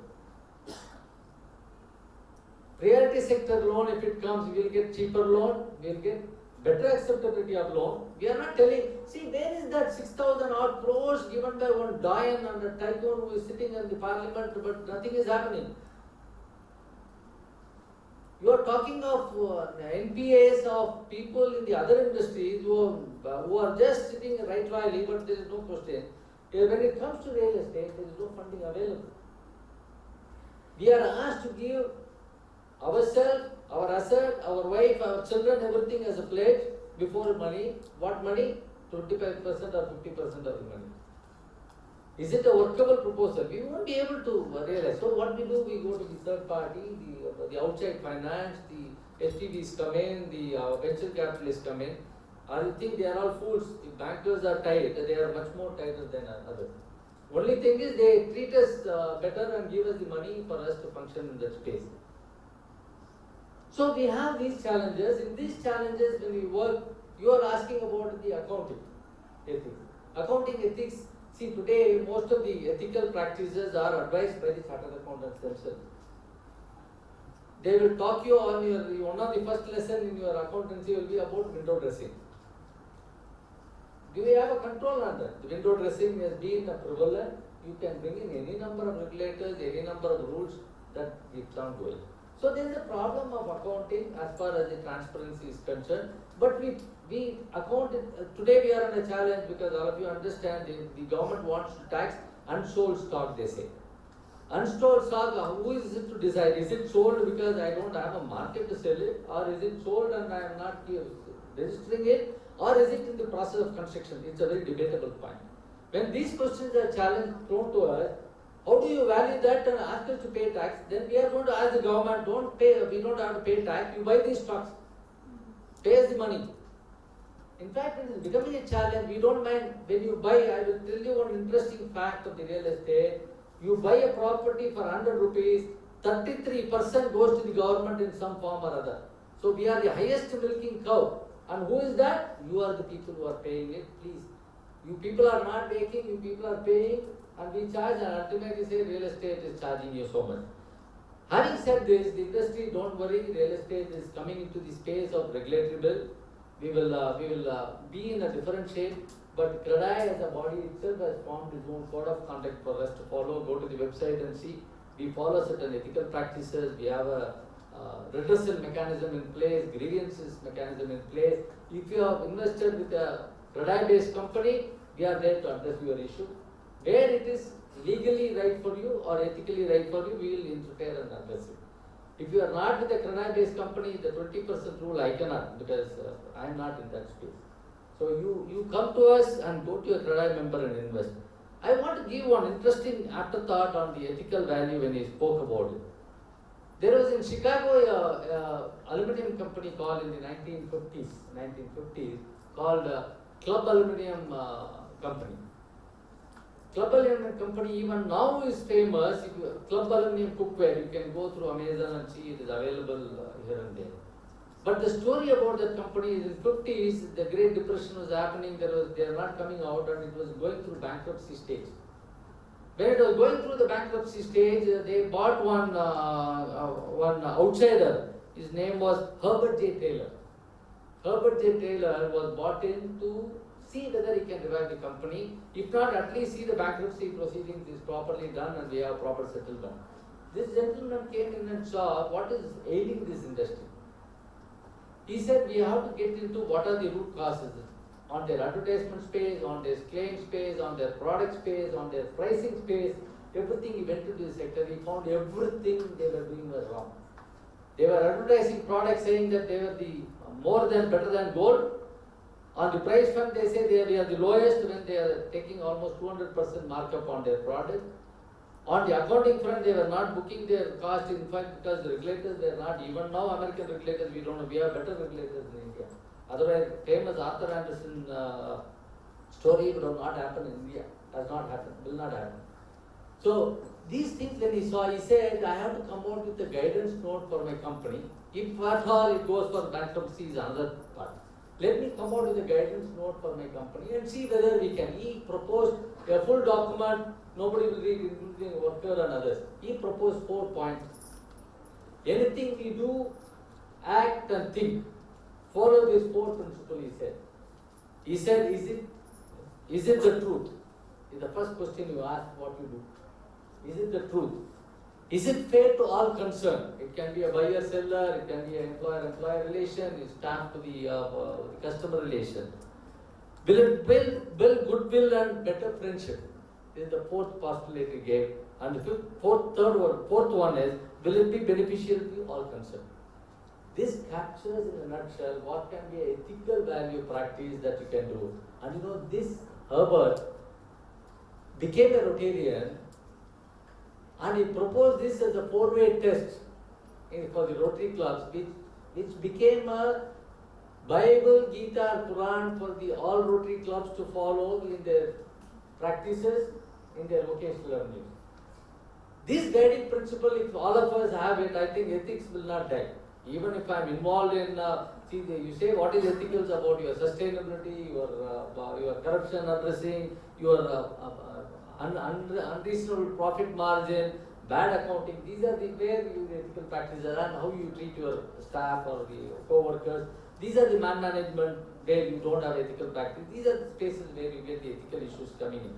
[SPEAKER 4] Priority sector loan, if it comes, we will get cheaper loan, we will get better acceptability of loan. We are not telling, see where is that 6,000 odd crores given by one Dayan and a tycoon who is sitting in the parliament but nothing is happening. You are talking of NPAs of people in the other industries who are just sitting right while, but there is no question. When it comes to real estate, there is no funding available. We are asked to give ourselves, our asset, our wife, our children, everything as a pledge before money. What money? 25% or 50% of the money. Is it a workable proposal? We won't be able to realize. So what we do, we go to the third party, the outside finance, the STVs come in, the venture capitalists come in. I think they are all fools. If bankers are tight, they are much more tighter than others. Only thing is they treat us better and give us the money for us to function in that space. So we have these challenges. In these challenges, when we work, you are asking about the accounting ethics. Accounting ethics, see today most of the ethical practices are advised by the chartered accountants themselves. They will talk you on one of the first lesson in your accountancy will be about window dressing. Do we have a control on that? The window dressing has been prevalent. You can bring in any number of regulators, any number of rules that it's not going. So there is a problem of accounting as far as the transparency is concerned. But we account it, today we are on a challenge because all of you understand the government wants to tax unsold stock, they say. Unsold stock, who is it to decide? Is it sold because I don't have a market to sell it? Or is it sold and I am not registering it? Or is it in the process of construction? It's a very debatable point. When these questions are thrown to us, how do you value that and ask us to pay tax? Then we are going to ask the government, don't pay, we don't have to pay tax, you buy these stocks. Pay us the money. In fact, it is becoming a challenge. We don't mind when you buy. I will tell you one interesting fact of the real estate. You buy a property for 100 rupees, 33% goes to the government in some form or other. So we are the highest milking cow. And who is that? You are the people who are paying it, please. You people are not making, you people are paying, and we charge, and ultimately say real estate is charging you so much. Having said this, the industry, don't worry, real estate is coming into the space of regulatory bill. We will be in a different shape, but CREDAI as a body itself has formed its own code of conduct for us to follow. Go to the website and see. We follow certain ethical practices. We have a redressal mechanism in place, grievances mechanism in place. If you have invested with a CREDAI-based company, we are there to address your issue. Where it is legally right for you or ethically right for you, we will interfere and address it. If you are not with a CREDAI-based company, the 20% rule I cannot, because I am not in that space. So you come to us and go to a CREDAI member and invest. I want to give one interesting afterthought on the ethical value when he spoke about it. There was in Chicago a aluminum company called in the 1950s called Club Aluminum Company. Club Aluminum Company even now is famous. Club Aluminum cookware, you can go through Amazon and see it is available here and there. But the story about that company is in 50s, the Great Depression was happening, they are not coming out and it was going through bankruptcy stage. When it was going through the bankruptcy stage, they bought one outsider. His name was Herbert J. Taylor. Herbert J. Taylor was bought in to see whether he can revive the company. If not, at least see the bankruptcy proceedings is properly done and we have proper settlement. This gentleman came in and saw what is ailing this industry. He said we have to get into what are the root causes. on their advertisement space, on their claim space, on their product space, on their pricing space, everything he went into the sector, he found everything they were doing was wrong. They were advertising products saying that they were the more than better than gold. On the price front, they say they are the lowest when they are taking almost 200% markup on their product. On the accounting front, they were not booking their cost, in fact, because the regulators were not, even now American regulators, we don't know, we have better regulators in India. Otherwise, famous Arthur Anderson story will not happen in India, does not happen, will not happen. So, these things when he saw, he said, I have to come out with a guidance note for my company. If at all it goes for bankruptcy is another part. Let me come out with a guidance note for my company and see whether we can. He proposed a full document, nobody will read, including worker and others. He proposed 4 points. Anything we do, act and think, follow these 4 principles, he said. He said, is it the truth? Is the first question you ask what you do. Is it the truth? Is it fair to all concerned? It can be a buyer-seller, it can be an employer-employer relation, it's stamped to the customer relation. Will it build goodwill and better friendship? This is the 4th postulate he gave. And the fourth one is, will it be beneficial to all concerned? This captures in a nutshell what can be an ethical value practice that you can do. And you know, this Herbert became a Rotarian, and he proposed this as a 4-way test for the Rotary clubs, which became a Bible, Gita, Quran for the all Rotary clubs to follow in their practices, in their vocational learning. This guiding principle, if all of us have it, I think ethics will not die. Even if I am involved in, you say what is ethical about your sustainability, your corruption addressing, your unreasonable profit margin, bad accounting. These are the where your ethical practices are and how you treat your staff or the co-workers. These are the man management where you don't have ethical practice. These are the spaces where you get the ethical issues coming in.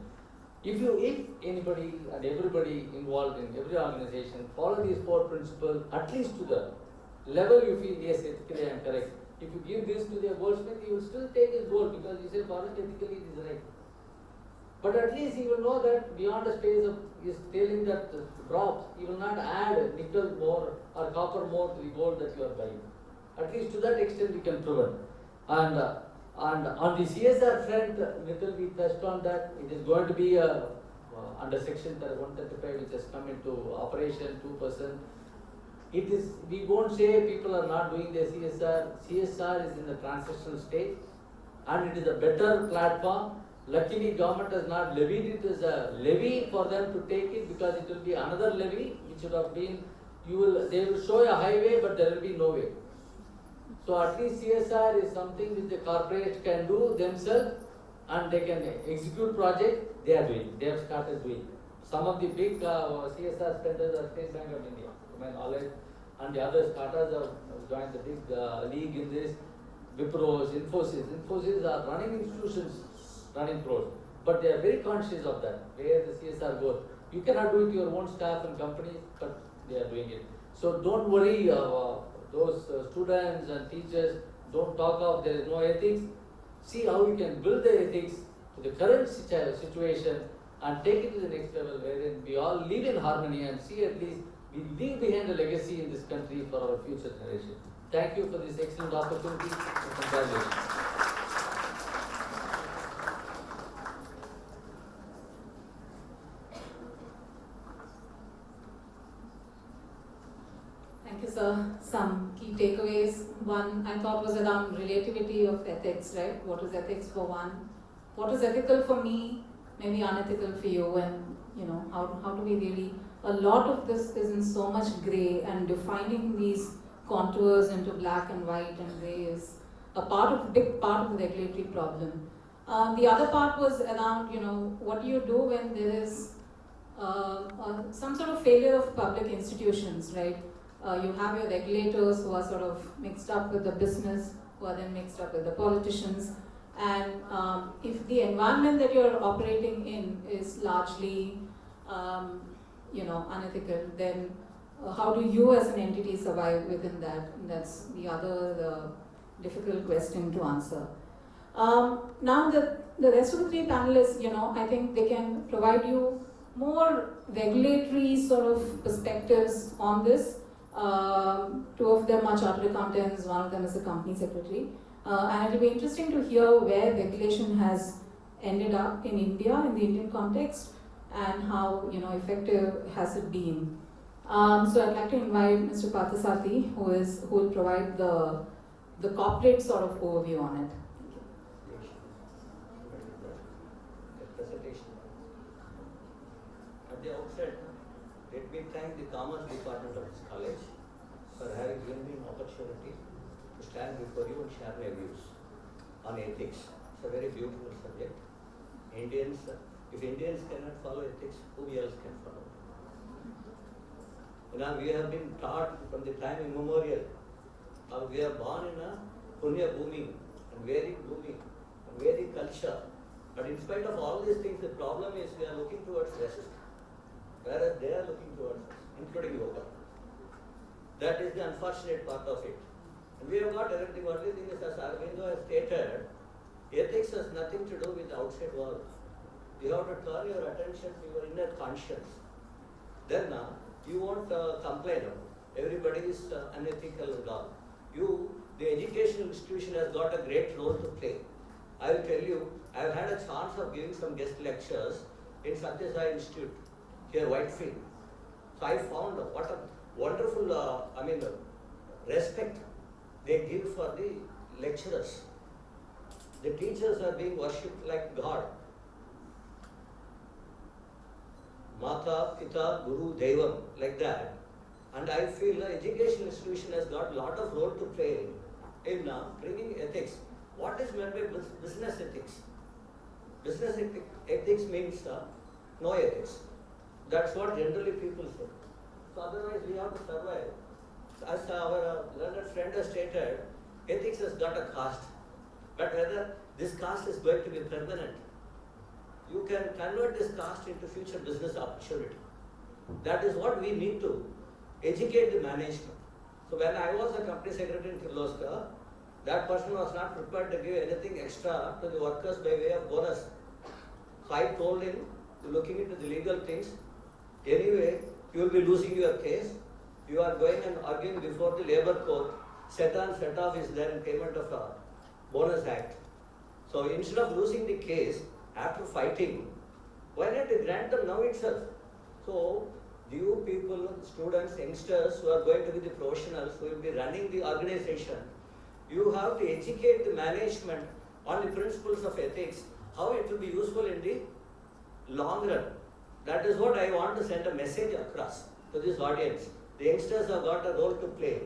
[SPEAKER 4] If anybody and everybody involved in every organization follow these 4 principles, at least to the level you feel, yes, ethically I am correct. If you give this to the goldsmith, he will still take his gold because he said, for it ethically it is right. But at least he will know that beyond the space of his telling that drops, he will not add nickel more or copper more to the gold that you are buying. At least to that extent you can prevent. And on the CSR front, little we touched on that. It is going to be under section 135 which has come into operation 2%. It is, we won't say people are not doing their CSR. CSR is in the transitional stage and it is a better platform. Luckily, government has not levied it as a levy for them to take it because it will be another levy which would have been, they will show a highway but there will be no way. So at least CSR is something which the corporates can do themselves and they can execute projects. They are doing, they have started doing. Some of the big CSR spenders are State Bank of India, to my knowledge, and the other startups have joined the big league in this. Wipros, Infosys are running institutions, running pros, but they are very conscious of that, where the CSR goes. You cannot do it to your own staff and companies, but they are doing it. So don't worry, those students and teachers, don't talk of there is no ethics. See how you can build the ethics to the current situation and take it to the next level wherein we all live in harmony and see at least we leave behind a legacy in this country for our future generation. Thank you for this excellent opportunity and congratulations.
[SPEAKER 1] Thank you, sir. Some key takeaways. One, I thought was around relativity of ethics, right? What is ethics for one? What is ethical for me? Maybe unethical for you, and how do we really? A lot of this is in so much grey, and defining these contours into black and white and grey is a big part of the regulatory problem. The other part was around, what do you do when there is some sort of failure of public institutions, right? You have your regulators who are sort of mixed up with the business, who are then mixed up with the politicians. And if the environment that you're operating in is largely, unethical, then how do you as an entity survive within that? And that's the other difficult question to answer. Now the rest of the three panelists, I think they can provide you more regulatory sort of perspectives on this. Two of them are chartered accountants, one of them is a company secretary. And it will be interesting to hear where regulation has ended up in India, in the Indian context, and how effective has it been. So I'd like to invite Mr. Parthasarathi, who will provide the corporate sort of overview on it.
[SPEAKER 5] Presentation. At the outset, let me thank the Commerce Department of this college for having given me an opportunity to stand before you and share my views on ethics. It's a very beautiful subject. If Indians cannot follow ethics, who else can follow? We have been taught from the time immemorial. We are born in a Punya Bhumi and Vedic Bhumi and Vedic culture. But in spite of all these things, the problem is we are looking towards West, whereas they are looking towards us, including yoga. That is the unfortunate part of it. And we have got everything. The only thing is, as Arvindo has stated, ethics has nothing to do with the outside world. You have to turn your attention to your inner conscience. Then you won't complain. Everybody is unethical and all. The educational institution has got a great role to play. I will tell you, I have had a chance of giving some guest lectures in Satya Sai Institute here, Whitefield. So I found what a wonderful, respect they give for the lecturers. The teachers are being worshipped like God. Mata, Pita, Guru, Devam, like that. And I feel the education institution has got a lot of role to play in bringing ethics. What is meant by business ethics? Business ethics means no ethics. That's what generally people say. So otherwise we have to survive. As our learned friend has stated, ethics has got a cost. But whether this cost is going to be permanent, you can convert this cost into future business opportunity. That is what we need to educate the management. So when I was a company secretary in Kirloskar, that person was not prepared to give anything extra to the workers by way of bonus. So I told him, looking into the legal things, anyway, you will be losing your case. You are going and arguing before the labor court. Set on, set off is there in payment of a bonus act. So instead of losing the case after fighting, why not grant them now itself? So you people, students, youngsters who are going to be the professionals who will be running the organization, you have to educate the management on the principles of ethics, how it will be useful in the long run. That is what I want to send a message across to this audience. The youngsters have got a role to play.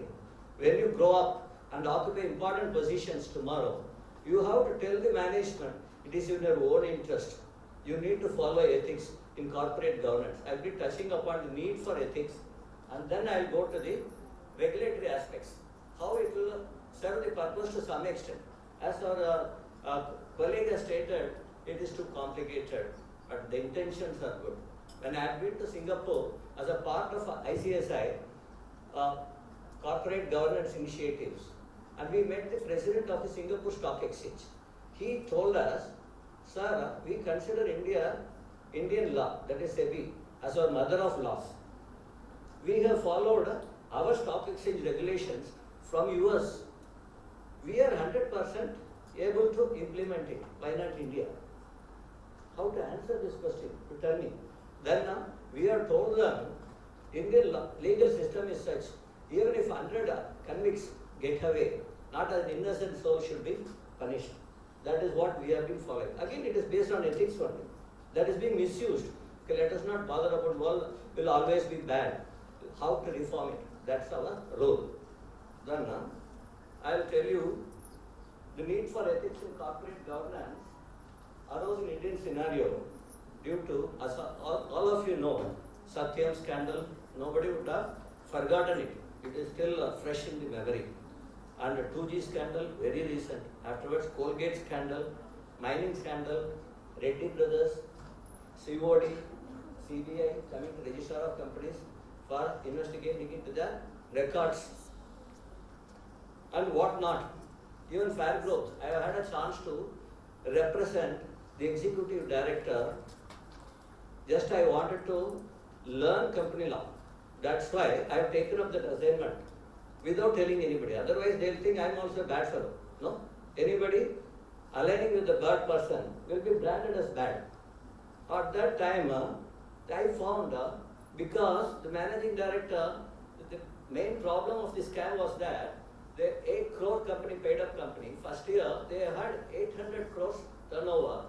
[SPEAKER 5] When you grow up and occupy important positions tomorrow, you have to tell the management it is in your own interest. You need to follow ethics in corporate governance. I'll be touching upon the need for ethics, and then I'll go to the regulatory aspects, how it will serve the purpose to some extent. As our colleague has stated, it is too complicated, but the intentions are good. When I had been to Singapore as a part of ICSI, corporate governance initiatives, and we met the president of the Singapore Stock Exchange. He told us, sir, we consider Indian law, that is SEBI, as our mother of laws. We have followed our stock exchange regulations from US. We are 100% able to implement it. Why not India? How to answer this question? You tell me. Then we are told that Indian legal system is such, even if 100 convicts get away, not an innocent soul should be punished. That is what we have been following. Again, it is based on ethics only. That is being misused. Okay, let us not bother about world will always be bad. How to reform it? That's our role. Then I will tell you the need for ethics in corporate governance arose in Indian scenario due to, as all of you know, Satyam scandal. Nobody would have forgotten it. It is still fresh in the memory. And the 2G scandal, very recent. Afterwards, Colgate scandal, mining scandal, Reddy Brothers, COD, CBI coming to Registrar of Companies for investigating into the records and what not. Even fair growth. I have had a chance to represent the executive director. Just I wanted to learn company law. That's why I have taken up that assignment without telling anybody. Otherwise, they'll think I'm also a bad fellow. No? Anybody aligning with the bad person will be branded as bad. At that time, I found because the managing director, the main problem of this scam was that the 8 crore company, paid up company, first year they had 800 crores turnover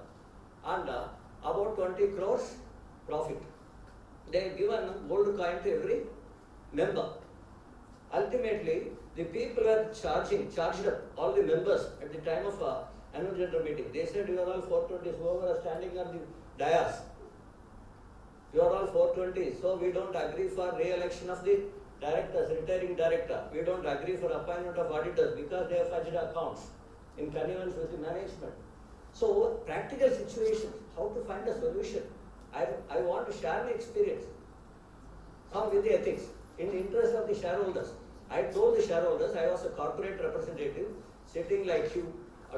[SPEAKER 5] and about 20 crores profit. They had given gold coin to every member. Ultimately, the people were charged up all the members at the time of annual general meeting. They said, you are all 420s, whoever are standing on the dais. You are all 420, so we don't agree for re-election of the directors, retiring director. We don't agree for appointment of auditors because they have fudged accounts in connivance with the management. So, practical situations, how to find a solution. I want to share my experience. Come with the ethics, in the interest of the shareholders. I told the shareholders, I was a corporate representative, sitting like you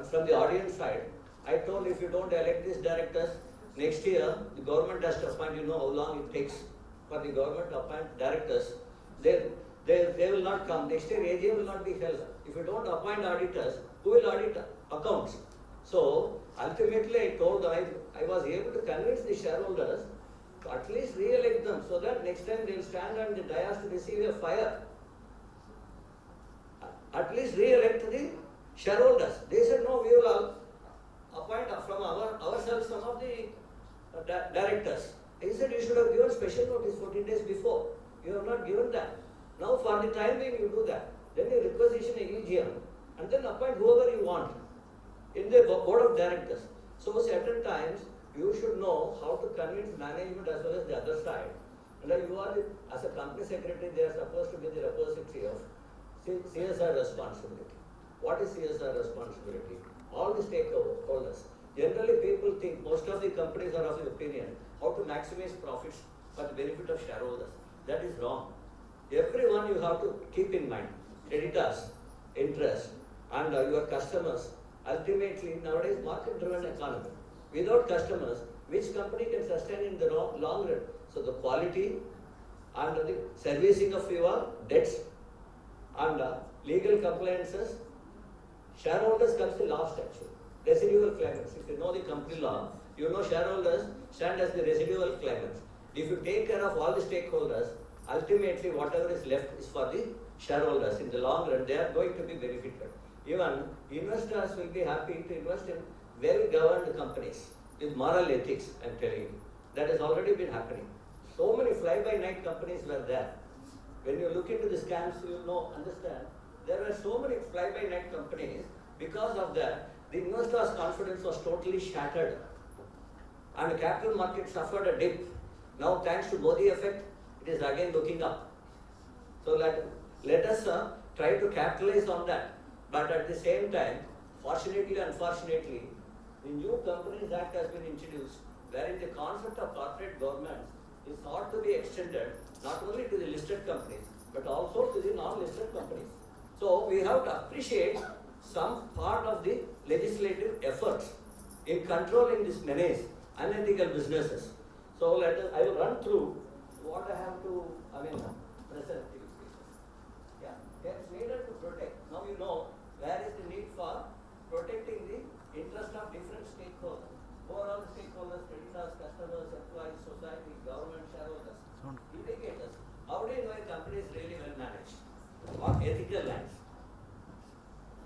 [SPEAKER 5] from the audience side. I told, if you don't elect these directors, next year the government has to appoint, you know how long it takes for the government to appoint directors. They will not come. Next year AGM will not be held. If you don't appoint auditors, who will audit accounts? So ultimately I told them, I was able to convince the shareholders to at least re-elect them so that next time they will stand on the dais to receive a fire. At least re-elect the shareholders. They said, no, we will appoint from ourselves some of the directors. He said, you should have given special notice 14 days before. You have not given that. Now for the time being you do that. Then you requisition a EGM and then appoint whoever you want in the board of directors. So certain times you should know how to convince management as well as the other side. And you are, as a company secretary, they are supposed to be the repository of CSR responsibility. What is CSR responsibility? All the stakeholders. Generally people think, most of the companies are of the opinion, how to maximize profits for the benefit of shareholders. That is wrong. Everyone you have to keep in mind. Creditors, interest, and your customers. Ultimately, nowadays market-driven economy. Without customers, which company can sustain in the long run? So the quality and the servicing of your debts and legal compliances, shareholders comes the last actually. Residual claimants. If you know the company law, you know shareholders stand as the residual claimants. If you take care of all the stakeholders, ultimately whatever is left is for the shareholders. In the long run, they are going to be benefited. Even investors will be happy to invest in well-governed companies with moral ethics, I am telling you. That has already been happening. So many fly-by-night companies were there. When you look into the scams, you will know, understand, there were so many fly-by-night companies. Because of that, the investors' confidence was totally shattered. And the capital market suffered a dip. Now, thanks to Modi effect, it is again looking up. So let us try to capitalize on that. But at the same time, fortunately, unfortunately, the new Companies Act has been introduced, wherein the concept of corporate governance is thought to be extended not only to the listed companies, but also to the non-listed companies. So we have to appreciate some part of the legislative efforts in controlling this menace, unethical businesses. So I will run through what I have to, present. Yeah, it's needed to protect. Now you know where is the need for protecting the interest of different stakeholders. Who are all the stakeholders? Creditors, customers, employees, society, government, shareholders, litigators. How do you know a company is really well managed? On ethical lines.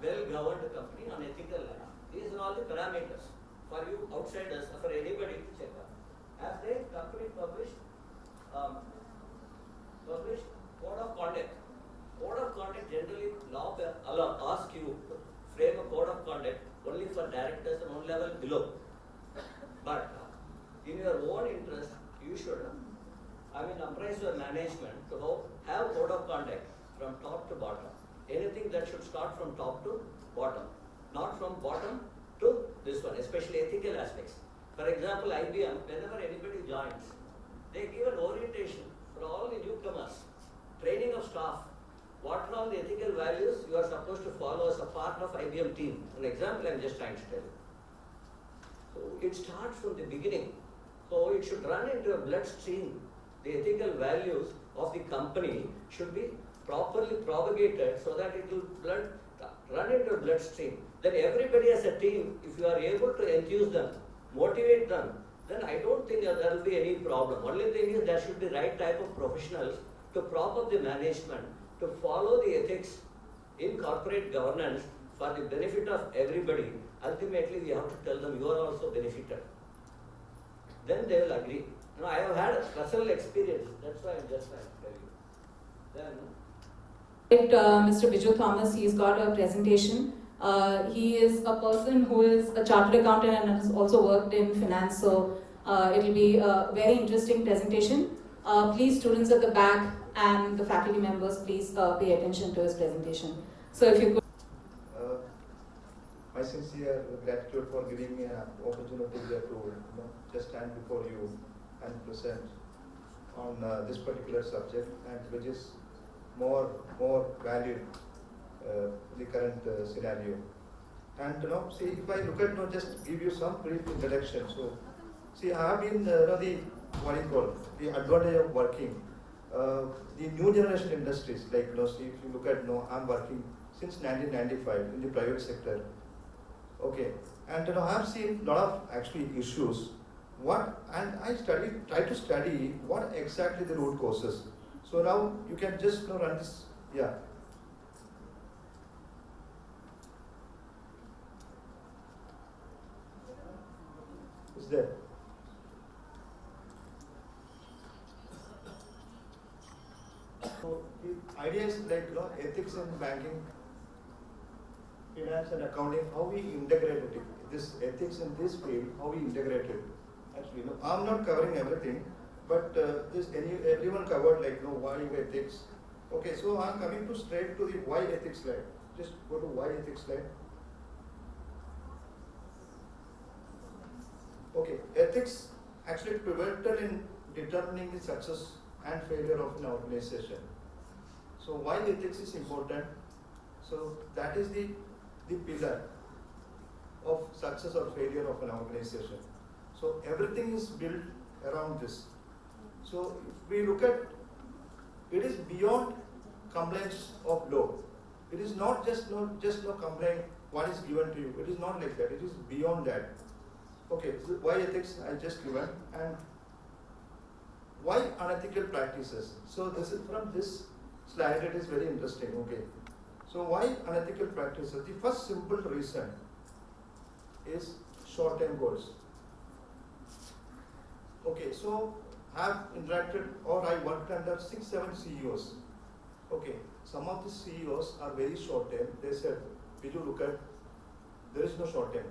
[SPEAKER 5] Well-governed company on ethical lines. These are all the parameters for you outsiders, for anybody to check out. As the company published code of conduct. Code of conduct generally law asks you to frame a code of conduct only for directors and one level below. But in your own interest, you should appraise your management to have code of conduct from top to bottom. Anything that should start from top to bottom, not from bottom to this one, especially ethical aspects. For example, IBM, whenever anybody joins, they give an orientation for all the newcomers, training of staff, what are all the ethical values you are supposed to follow as a part of IBM team. An example I am just trying to tell you. So it starts from the beginning. So it should run into a bloodstream. The ethical values of the company should be properly propagated so that it will run into a bloodstream. Then everybody as a team, if you are able to enthuse them, motivate them, then I don't think there will be any problem. Only thing is there should be right type of professionals to prop up the management, to follow the ethics in corporate governance for the benefit of everybody. Ultimately, we have to tell them you are also benefited. Then they will agree. I have had a personal experience. That's why I'm just trying to tell you. Then.
[SPEAKER 1] Mr. Biju Thomas, he's got a presentation. He is a person who is a chartered accountant and has also worked in finance, so it will be a very interesting presentation. Please, students at the back and the faculty members, please pay attention to his presentation. So if you could.
[SPEAKER 6] My sincere gratitude for giving me an opportunity here to just stand before you and present on this particular subject, and which is more valued in the current scenario. And see, if I look at just give you some brief introduction. So, see, I have been the advantage of working the new generation industries. Like see, if you look at I'm working since 1995 in the private sector. Okay, and I have seen a lot of actually issues. And I try to study what exactly the root causes. So now you can just run this. Yeah. Is there? So the idea is like ethics in banking, finance and accounting, how we integrate it. This ethics in this field, how we integrate it. Actually, I'm not covering everything, but everyone covered like why ethics. Okay, so I'm coming straight to the why ethics slide. Just go to why ethics slide. Okay, ethics actually pivotal in determining the success and failure of an organization. So why ethics is important? So that is the pillar of success or failure of an organization. So everything is built around this. So if we look at, it is beyond compliance of law. It is not just complying what is given to you. It is not like that. It is beyond that. Okay, so why ethics I just given, and why unethical practices. So this is from this slide. It is very interesting. Okay, so why unethical practices? The first simple reason is short-term goals. Okay, so I have interacted or I worked under 6-7 CEOs. Okay, some of the CEOs are very short-term. They said, "Did you look at? There is no short-term,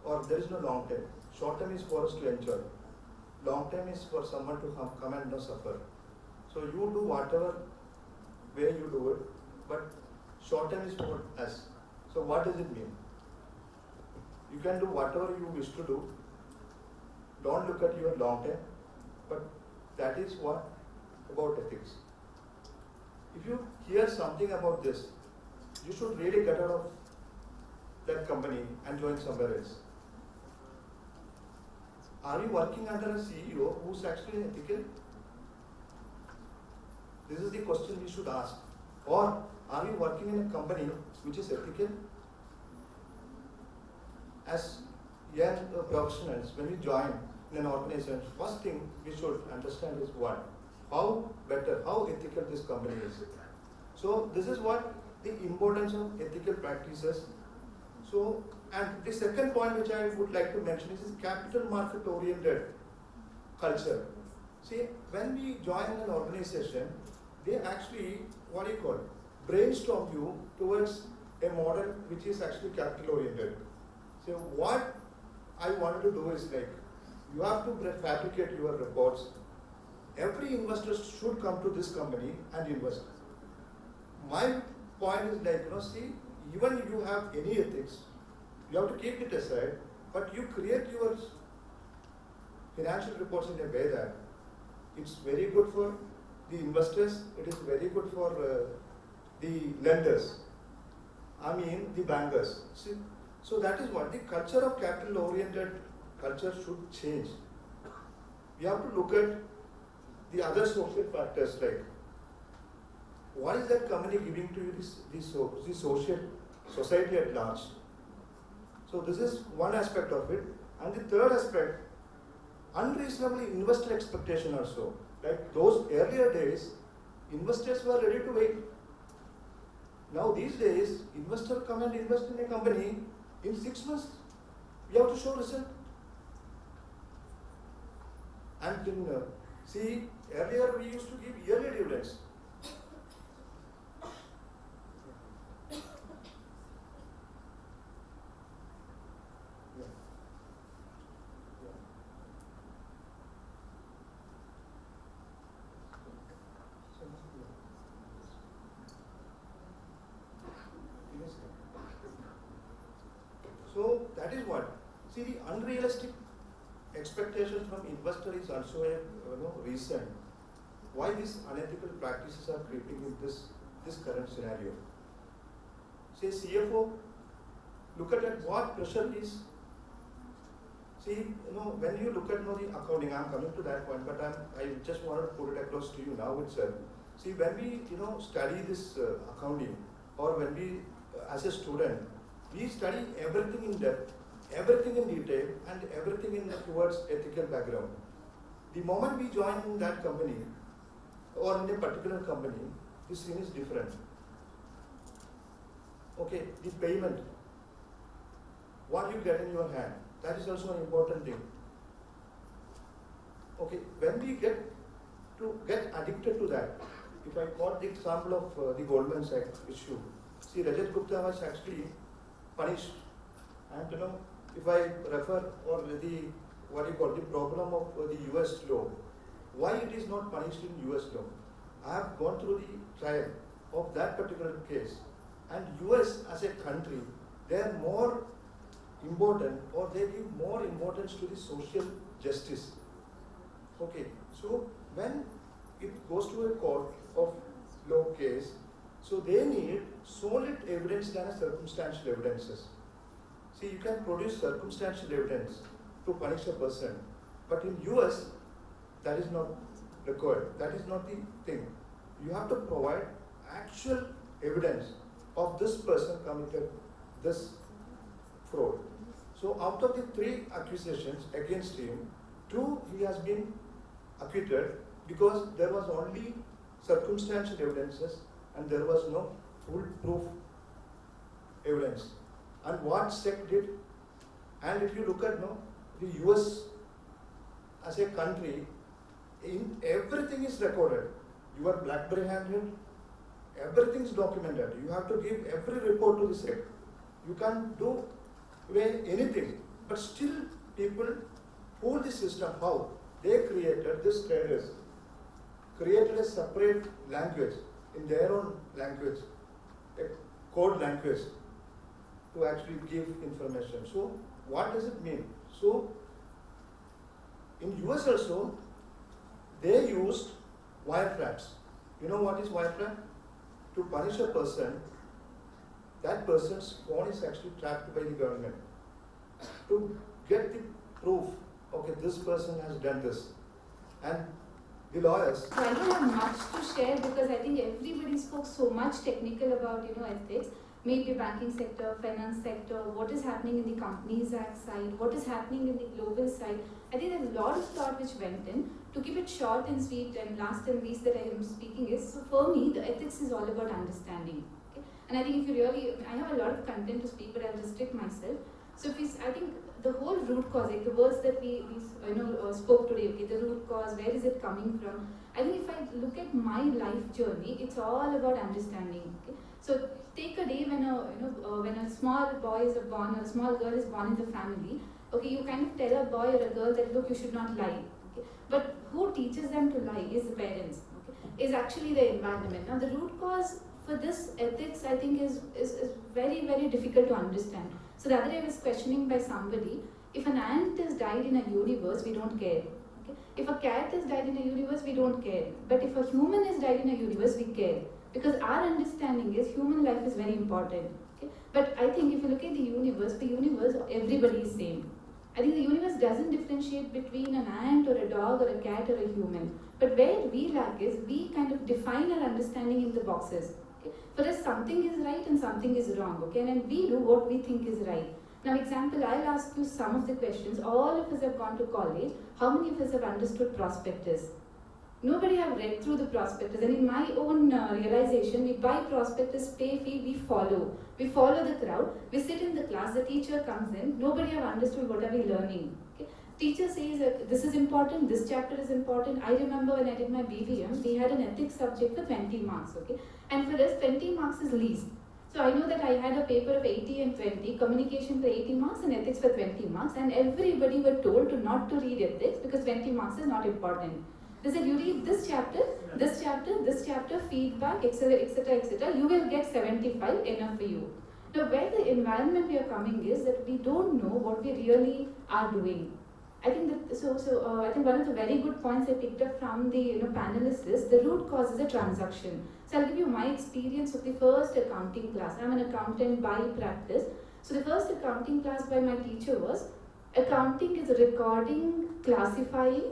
[SPEAKER 6] or there is no long-term. Short-term is for us to enjoy. Long-term is for someone to come and not suffer. So you do whatever way you do it, but short-term is for us." So what does it mean? You can do whatever you wish to do. Don't look at your long-term, but that is what about ethics. If you hear something about this, you should really get out of that company and join somewhere else. Are we working under a CEO who's actually ethical? This is the question we should ask. Or are we working in a company which is ethical? As young professionals, when we join in an organization, first thing we should understand is how ethical this company is. So this is what the importance of ethical practices. So, and the second point which I would like to mention is capital market oriented culture. See, when we join an organization, they actually, brainstorm you towards a model which is actually capital oriented. So what I wanted to do is you have to fabricate your reports. Every investor should come to this company and invest. My point is see, even if you have any ethics, you have to keep it aside, but you create your financial reports in a way that it's very good for the investors, it is very good for the lenders, the bankers. See, So that is what the culture of capital-oriented culture should change. We have to look at the other social factors like what is that company giving to you the social society at large. So this is one aspect of it. And the third aspect, unreasonably investor expectation also. Like those earlier days, investors were ready to wait. Now these days, investor come and invest in a company, in 6 months, we have to show result. And see, earlier we used to give yearly dividends. So that is what. See, the unrealistic expectation from investor is also a reason why these unethical practices are creeping in this current scenario. Say CFO, look at what pressure is. See, when you look at the accounting, I'm coming to that point, but I just want to put it across to you now itself. See, when we study this accounting, or when we as a student, we study everything in depth, everything in detail, and everything towards ethical background. The moment we join in that company, or in a particular company, this thing is different. Okay, the payment, what you get in your hand, that is also an important thing. Okay, when we get addicted to that, if I quote the example of the Goldman Sachs issue, see, Rajat Gupta was actually punished, and if I refer or the problem of the US law, why it is not punished in US law? I have gone through the trial of that particular case, and US as a country, they are more important, or they give more importance to the social justice. Okay, so when it goes to a court of law case, so they need solid evidence than circumstantial evidences. See, you can produce circumstantial evidence to punish a person, but in US, that is not required. That is not the thing. You have to provide actual evidence of this person committed this fraud. So out of the 3 accusations against him, 2 he has been acquitted because there was only circumstantial evidences and there was no full proof evidence. And what SEC did, and if you look at the US as a country, everything is recorded. Your BlackBerry handheld, everything is documented. You have to give every report to the SEC. You can't do anything, but still people fool the system. How? They created, these traders created a separate language in their own language, a code language, to actually give information. So what does it mean? So in US also, they used wire traps. You know what is wire trap? To punish a person, that person's phone is actually trapped by the government. To get the proof, okay, this person has done this. And the lawyers.
[SPEAKER 1] So I don't have much to share because I think everybody spoke so much technical about ethics, maybe banking sector, finance sector, what is happening in the Companies Act side, what is happening in the global side. I think there's a lot of thought which went in. To keep it short and sweet, and last and least that I am speaking is, so for me, the ethics is all about understanding. Okay? And I think if you really, I have a lot of content to speak, but I'll restrict myself. So I think the whole root cause, like the words that we spoke today, okay, the root cause, where is it coming from? I think if I look at my life journey, it's all about understanding. Okay? So take a day when a small boy is born or a small girl is born in the family. Okay, you kind of tell a boy or a girl that look, you should not lie. Okay? But who teaches them to lie is the parents. Okay? Is actually the environment. Now the root cause for this ethics, I think, is very, very difficult to understand. So the other day I was questioning by somebody, if an ant is died in a universe, we don't care. Okay? If a cat is died in a universe, we don't care. But if a human is died in a universe, we care. Because our understanding is human life is very important. Okay? But But I think if you look at the universe, everybody is same. I think the universe doesn't differentiate between an ant or a dog or a cat or a human. But where we lack is we kind of define our understanding in the boxes. Okay? For us, something is right and something is wrong. Okay, and we do what we think is right. Now, example, I'll ask you some of the questions. All of us have gone to college. How many of us have understood prospectus? Nobody have read through the prospectus, and in my own realization, we buy prospectus, pay fee, we follow. We follow the crowd, we sit in the class, the teacher comes in, nobody have understood what are we learning. Okay? Teacher says this is important, this chapter is important. I remember when I did my BBM, we had an ethics subject for 20 marks, okay? And for us, 20 marks is least. So I know that I had a paper of 80 and 20, communication for 80 marks and ethics for 20 marks, and everybody were told to not to read ethics because 20 marks is not important. They said, you read this chapter, feedback, etc., you will get 75, enough for you. Now, where the environment we are coming is that we don't know what we really are doing. I think that, I think one of the very good points I picked up from the panelists is the root cause is a transaction. So I'll give you my experience of the first accounting class. I'm an accountant by practice. So the first accounting class by my teacher was, accounting is recording, classifying,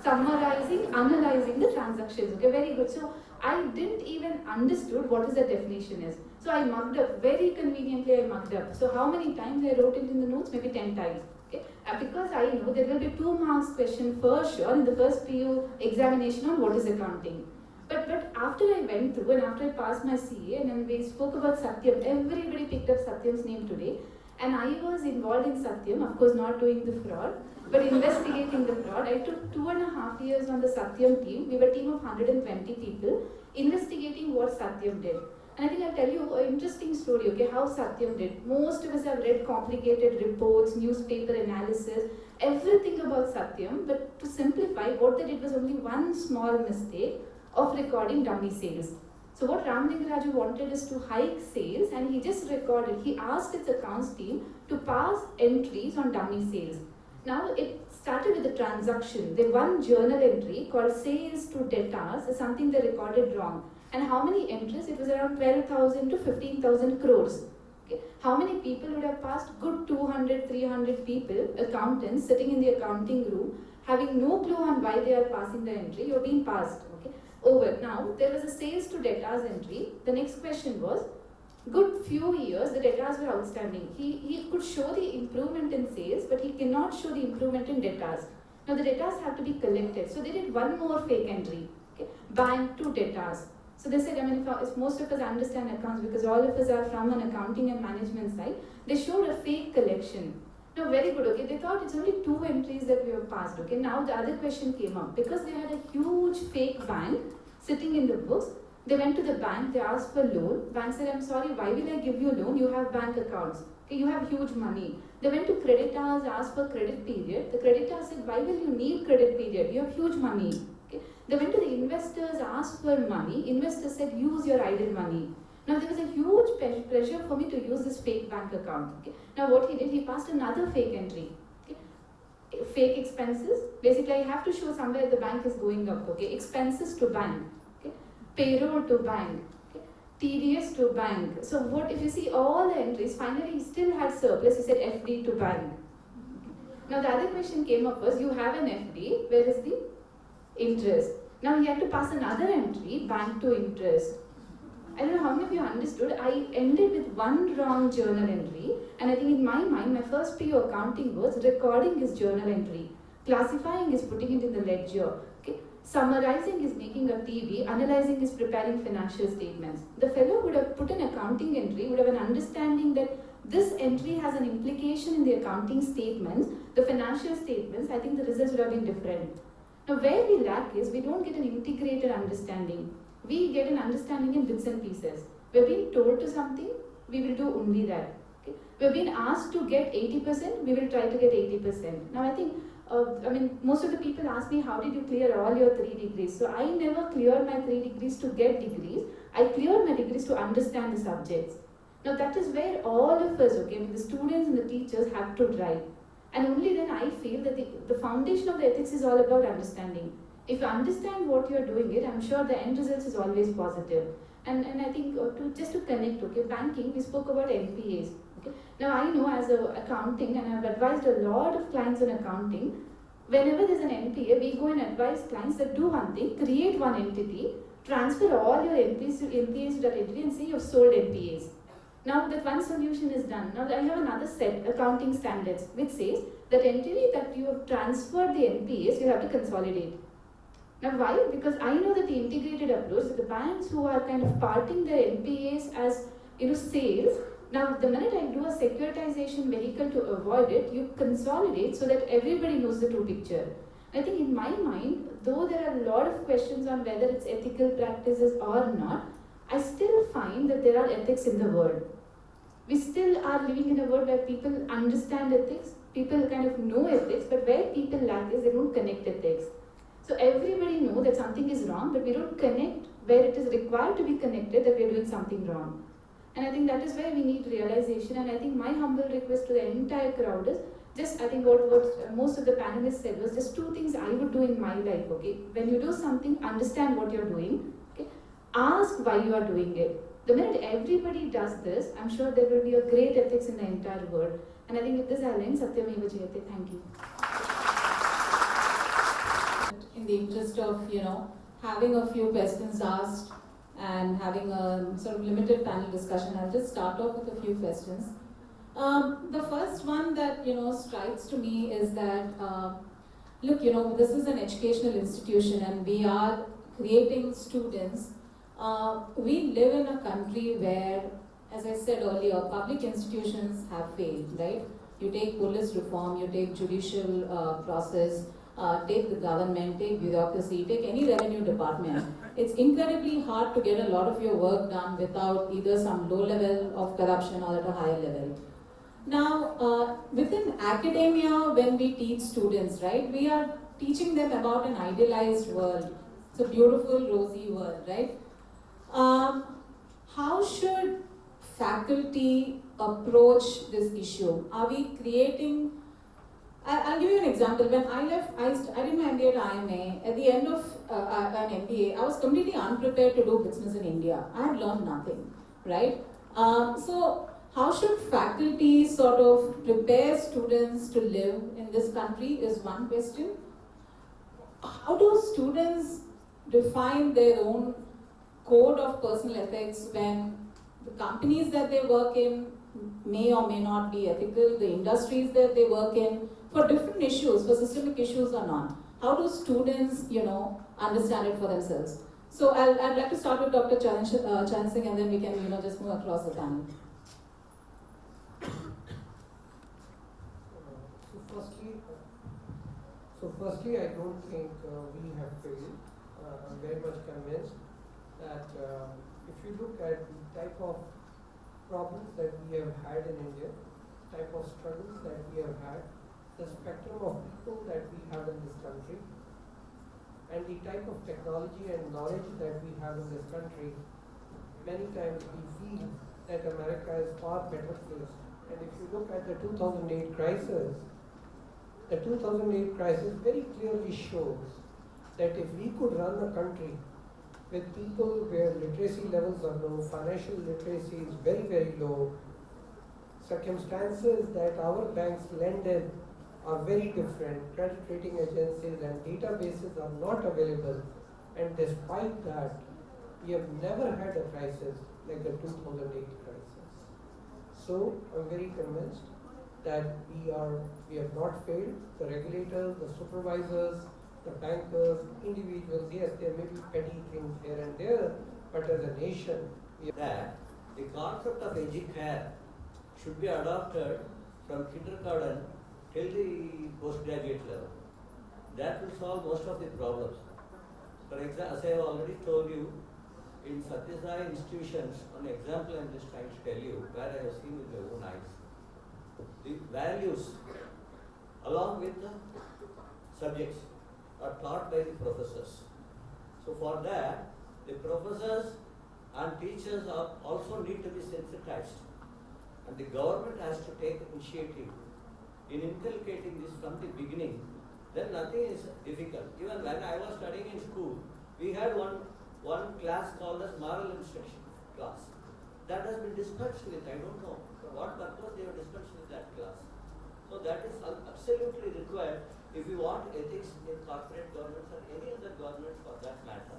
[SPEAKER 1] summarizing, analyzing the transactions. Okay, very good. So I didn't even understood what is the definition is. So I mugged up, very conveniently I mugged up. So how many times I wrote it in the notes? Maybe 10 times. Okay, because I know there will be 2 marks question for sure in the first PU examination on what is accounting. But after I went through and after I passed my CA and then we spoke about Satyam, everybody picked up Satyam's name today. And I was involved in Satyam, of course not doing the fraud, but investigating the fraud. I took 2.5 years on the Satyam team. We were a team of 120 people investigating what Satyam did. And I think I'll tell you an interesting story, okay, how Satyam did. Most of us have read complicated reports, newspaper analysis, everything about Satyam, but to simplify, what they did was only one small mistake of recording dummy sales. So what Ramalingaraju wanted is to hike sales, and he just recorded, he asked his accounts team to pass entries on dummy sales. Now it started with a transaction. The one journal entry called sales to debtors is something they recorded wrong. And how many entries? It was around 12,000 to 15,000 crores. Okay. How many people would have passed? Good 200, 300 people, accountants sitting in the accounting room, having no clue on why they are passing the entry. You're being passed. Okay. Over. Now, there was a sales to debtors entry. The next question was, good few years, the debtors were outstanding. He could show the improvement in sales, but he cannot show the improvement in debtors. Now, the debtors have to be collected. So, they did one more fake entry. Okay. Bank to debtors. So they said, I mean, if most of us understand accounts, because all of us are from an accounting and management side, they showed a fake collection. Now, very good, okay, they thought it's only 2 entries that we have passed, okay. Now, the other question came up. Because they had a huge fake bank sitting in the books, they went to the bank, they asked for loan. Bank said, I'm sorry, why will I give you loan? You have bank accounts, okay, you have huge money. They went to creditors, asked for credit period. The creditor said, why will you need credit period? You have huge money. They went to the investors, asked for money. Investors said, use your idle money. Now, there was a huge pressure for me to use this fake bank account. Okay. Now, what he did, he passed another fake entry. Okay. Fake expenses. Basically, I have to show somewhere the bank is going up. Okay. Expenses to bank. Okay. Payroll to bank. Okay. TDS to bank. So, what if you see all the entries, finally, he still had surplus. He said FD to bank. Now, the other question came up was, you have an FD. Where is the interest? Now he had to pass another entry, bank to interest. I don't know how many of you understood. I ended with one wrong journal entry, and I think in my mind, my first PO accounting was recording is journal entry, classifying is putting it in the ledger, okay? Summarizing is making a TB, analyzing is preparing financial statements. The fellow would have put an accounting entry, would have an understanding that this entry has an implication in the accounting statements, the financial statements. I think the results would have been different. Now, where we lack is we don't get an integrated understanding. We get an understanding in bits and pieces. We're being told to something, we will do only that. Okay? We're being asked to get 80%, we will try to get 80%. Now, I think, most of the people ask me, how did you clear all your 3 degrees? So, I never cleared my 3 degrees to get degrees. I cleared my degrees to understand the subjects. Now, that is where all of us, okay, the students and the teachers have to drive. And only then I feel that the foundation of the ethics is all about understanding. If you understand what you're doing it, I'm sure the end result is always positive.
[SPEAKER 7] And I think just to connect, okay, banking, we spoke about NPAs. Okay. Now I know as a accounting, and I've advised a lot of clients in accounting, whenever there's an NPA, we go and advise clients that do one thing, create one entity, transfer all your NPAs to that entity and say you've sold NPAs. Now that one solution is done. Now I have another set, accounting standards, which says that entity that you have transferred the NPAs, you have to consolidate. Now why? Because I know that the integrated approach, the banks who are kind of parting their NPAs as sales, now the minute I do a securitization vehicle to avoid it, you consolidate so that everybody knows the true picture. I think in my mind, though there are a lot of questions on whether it's ethical practices or not, I still find that there are ethics in the world. We still are living in a world where people understand ethics, people kind of know ethics, but where people lack is they don't connect ethics. So everybody knows that something is wrong, but we don't connect where it is required to be connected that we are doing something wrong. And I think that is where we need realization. And I think my humble request to the entire crowd is just, I think what most of the panelists said was just 2 things I would do in my life, okay? When you do something, understand what you're doing, okay? Ask why you are doing it. The minute everybody does this, I'm sure there will be a great ethics in the entire world. And I think with this I'll end. Satyameva Jayate. Thank you.
[SPEAKER 1] In the interest of, having a few questions asked and having a sort of limited panel discussion, I'll just start off with a few questions. The first one that, strikes to me is that, look, this is an educational institution and we are creating students. We live in a country where, as I said earlier, public institutions have failed, right? You take police reform, you take judicial process, take the government, take bureaucracy, take any revenue department. It's incredibly hard to get a lot of your work done without either some low level of corruption or at a higher level. Now, within academia, when we teach students, right, we are teaching them about an idealized world. It's a beautiful, rosy world, right? How should faculty approach this issue? Are we creating... I'll give you an example. When I left, I did my MBA at IMA. At the end of an MBA, I was completely unprepared to do business in India. I had learned nothing, right? So how should faculty sort of prepare students to live in this country is one question. How do students define their own code of personal ethics when the companies that they work in may or may not be ethical, the industries that they work in, for different issues, for systemic issues or not? How do students, understand it for themselves? So I'd like to start with Dr. Charan Singh, and then we can, just move across the panel.
[SPEAKER 2] Firstly, I don't think we have failed. I'm very much convinced that if you look at the type of problems that we have had in India, type of struggles that we have had, the spectrum of people that we have in this country, and the type of technology and knowledge that we have in this country, many times we feel that America is far better placed. And if you look at the 2008 crisis, the 2008 crisis very clearly shows that if we could run a country with people where literacy levels are low, financial literacy is very, very low, circumstances that our banks lend in are very different, credit rating agencies and databases are not available, and despite that, we have never had a crisis like the 2008 crisis. So, I'm very convinced that we have not failed. The regulators, the supervisors, the bankers, individuals, yes, there may be petty things here and there, but as a nation,
[SPEAKER 5] that the concept of educare should be adopted from kindergarten till the postgraduate level. That will solve most of the problems. For example, as I have already told you, in Satyasai institutions, one example I am just trying to tell you, where I have seen with my own eyes. The values, along with the subjects, are taught by the professors. So for that, the professors and teachers also need to be sensitized. And the government has to take initiative in inculcating this from the beginning. Then nothing is difficult. Even when I was studying in school, we had one one class called as moral instruction class. That has been dispensed with. I don't know for what purpose they have dispensed with that class. So that is absolutely required if you want ethics in corporate governments or any other government for that matter.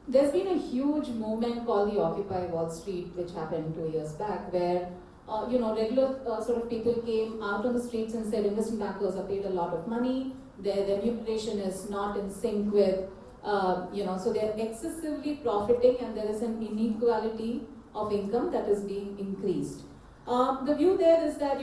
[SPEAKER 1] There's been a huge movement called the Occupy Wall Street, which happened 2 years back, where regular sort of people came out on the streets and said investment bankers are paid a lot of money, their remuneration is not in sync with, so they're excessively profiting and there is an inequality of income that is being increased. The view there is that,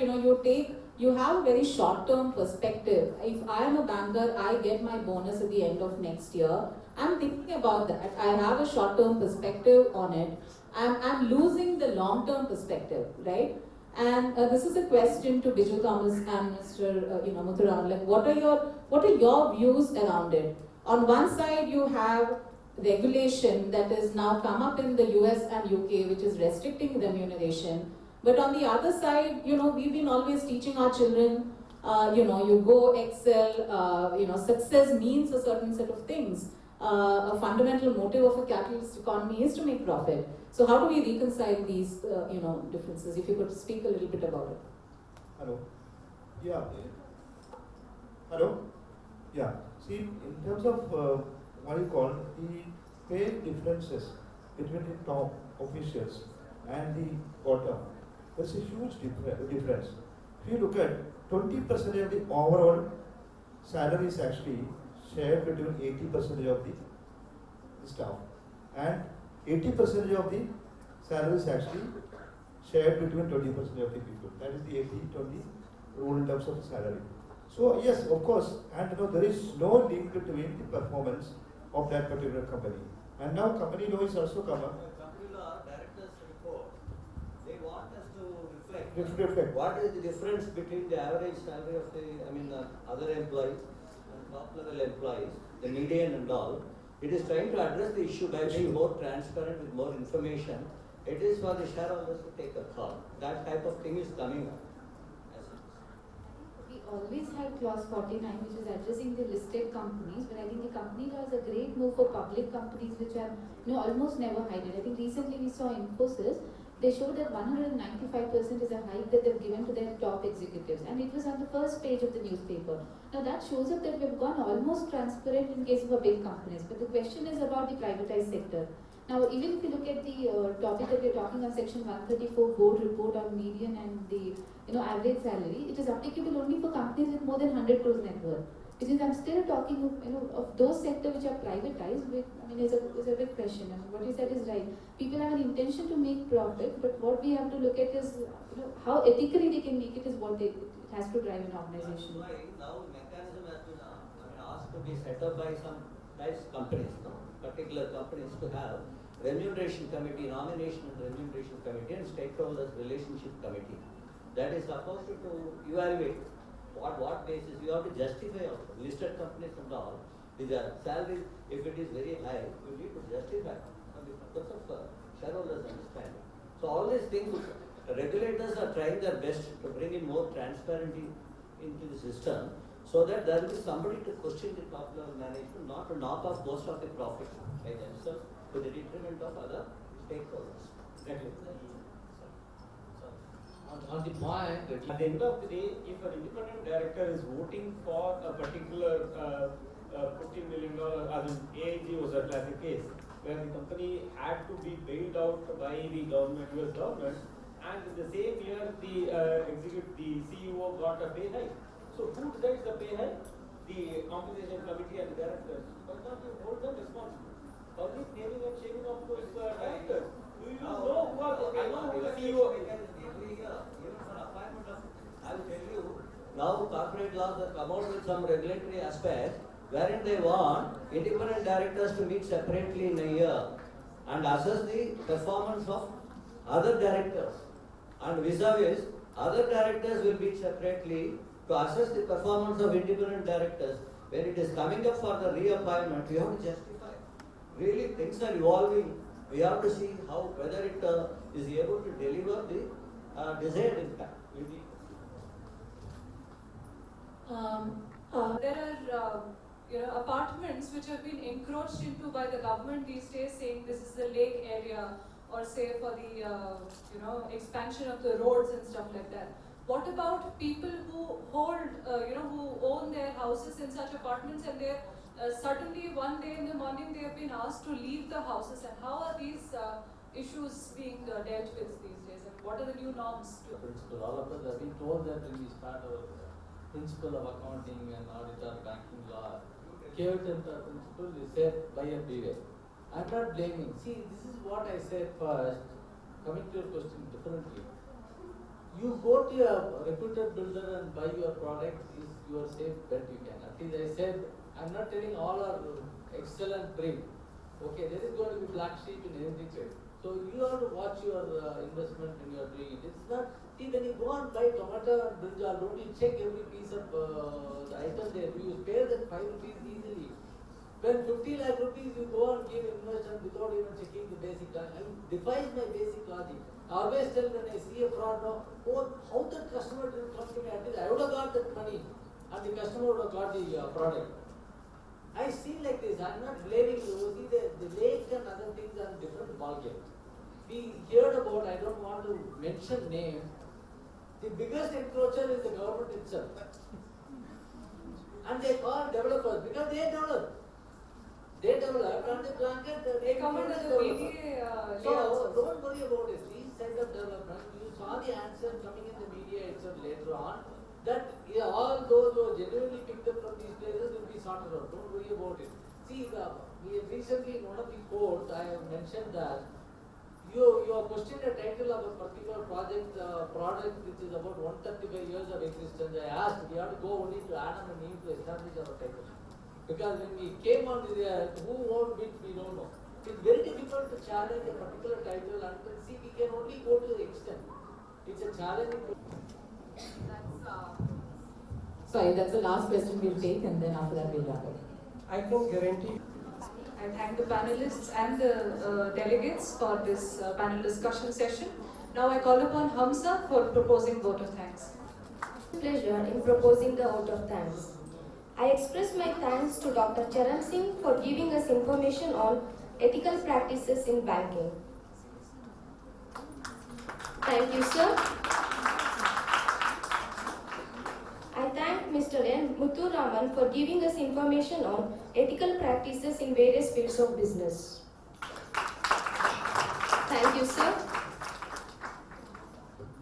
[SPEAKER 1] you have a very short-term perspective. If I am a banker, I get my bonus at the end of next year. I'm thinking about that. I have a short-term perspective on it. I'm losing the long-term perspective, right? And this is a question to Biju Thomas and Mr. Maharani. Like, what are your views around it? On one side, you have regulation that has now come up in the US and UK, which is restricting remuneration. But on the other side, we've been always teaching our children, you go excel, success means a certain set of things. A fundamental motive of a capitalist economy is to make profit. So how do we reconcile these, differences? If you could speak a little bit about it.
[SPEAKER 6] Hello. Yeah. Hello. Yeah. See, in terms of what you call the pay differences between the top officials and the bottom, there's a huge difference. If you look at 20% of the overall salary is actually shared between 80% of the staff, and 80% of the salary is actually shared between 20% of the people. That is the 80-20 rule in terms of salary. So yes, of course, and there is no link between the performance of that particular company. And now company law is also come up.
[SPEAKER 5] Company law directors report, they want us to
[SPEAKER 6] Reflect.
[SPEAKER 5] what is the difference between the average salary of the other employees and top level employees, the median and all. It is trying to address the issue by being more transparent with more information. It is for the shareholders to take a call. That type of thing is coming up.
[SPEAKER 7] We always had clause 49, which is addressing the listed companies, but I think the company law is a great move for public companies, which are almost never hidden. I think recently we saw Infosys. They showed that 195% is a hike that they've given to their top executives, and it was on the first page of the newspaper. Now that shows up that we've gone almost transparent in case of our big companies, but the question is about the privatized sector. Now, even if you look at the topic that we're talking on section 134 board report on median and the average salary, it is applicable only for companies with more than 100 crores net worth. Which is, I'm still talking of those sectors which are privatized, which is a big question. And what you said is right. People have an intention to make profit, but what we have to look at is how ethically they can make it is what it has to drive an organization.
[SPEAKER 5] That's why now mechanism has been asked to be set up by some types companies, particular companies, to have remuneration committee, nomination and remuneration committee, and stakeholders relationship committee. That is supposed to evaluate what basis you have to justify also. Listed companies and all, the salary, if it is very high, you need to justify for the purpose of shareholders understanding. So all these things, regulators are trying their best to bring in more transparency into the system, so that there will be somebody to question the top level management, not to knock off most of the profit by themselves to the detriment of other stakeholders.
[SPEAKER 3] Exactly.
[SPEAKER 4] On the point,
[SPEAKER 3] At the end of the day, if an independent director is voting for a particular $50 million, as in AIG was a classic case, where the company had to be bailed out by the government, US government, and in the same year the CEO got a pay hike. So who decides the pay hike? The compensation committee and the directors. But now you hold them responsible. Public naming and shaming of those directors. Do you know who are I know who the CEO is?
[SPEAKER 5] Every year, even for appointment of, I will tell you, now corporate laws have come out with some regulatory aspects wherein they want independent directors to meet separately in a year and assess the performance of other directors. And vis-a-vis, other directors will meet separately to assess the performance of independent directors. When it is coming up for the reappointment, we have to justify. Really, things are evolving. We have to see whether it is able to deliver the desired impact.
[SPEAKER 1] There are,
[SPEAKER 8] apartments which have been encroached into by the government these days, saying this is the lake area, or say for the expansion of the roads and stuff like that. What about people who hold, who own their houses in such apartments, and they suddenly one day in the morning they have been asked to leave the houses, and how are these issues being dealt with these days, and what are the new norms?
[SPEAKER 4] Principle, all of us have been told that when we start our principle of accounting and audit or banking law, Kyoto principle is said by a beware. I'm not blaming. See, this is what I said first. Coming to your question differently. You go to a reputed builder and buy your product is your safe bet you can. At least I said, I'm not telling all are excellent bring. Okay, there is going to be black sheep in every trade. So you have to watch your investment when you are doing it. It's not, see when you go and buy tomato and brinjal, don't you check every piece of the item there. You spare that 5 rupees easily. When 50 lakh rupees you go and give investment without even checking the basic logic, it defies my basic logic. I always tell when I see a fraud, how the customer didn't come to me, at least I would have got that money and the customer would have got the product. I see like this, I'm not blaming you. See, the lake and other things are different ballgame. We heard about, I don't want to mention names, the biggest encroacher is the government itself. And they call developers because they develop. They develop and they blanket, they come under the
[SPEAKER 8] media.
[SPEAKER 4] So don't worry about it. These set of development, you saw the answer coming in the media itself later on, that all those who are genuinely picked up from these places will be sorted out. Don't worry about it. See, we have recently in one of the courts, I have mentioned that you have questioned the title of a particular product which is about 135 years of existence. I asked, we have to go only to Adam and Eve to establish our title. Because when we came on this earth, who owned which we don't know. It's very difficult to challenge a particular title until see we can only go to the extent. It's a challenge.
[SPEAKER 1] Sorry, that's the last question we'll take, and then after that we'll wrap up.
[SPEAKER 2] I can guarantee.
[SPEAKER 8] I thank the panelists and the delegates for this panel discussion session. Now I call upon Hamza for proposing vote of thanks.
[SPEAKER 9] Pleasure in proposing the vote of thanks. I express my thanks to Dr. Charan Singh for giving us information on ethical practices in banking. Thank you, sir. I thank Mr. N. Muthuraman for giving us information on ethical practices in various fields of business. Thank you, sir.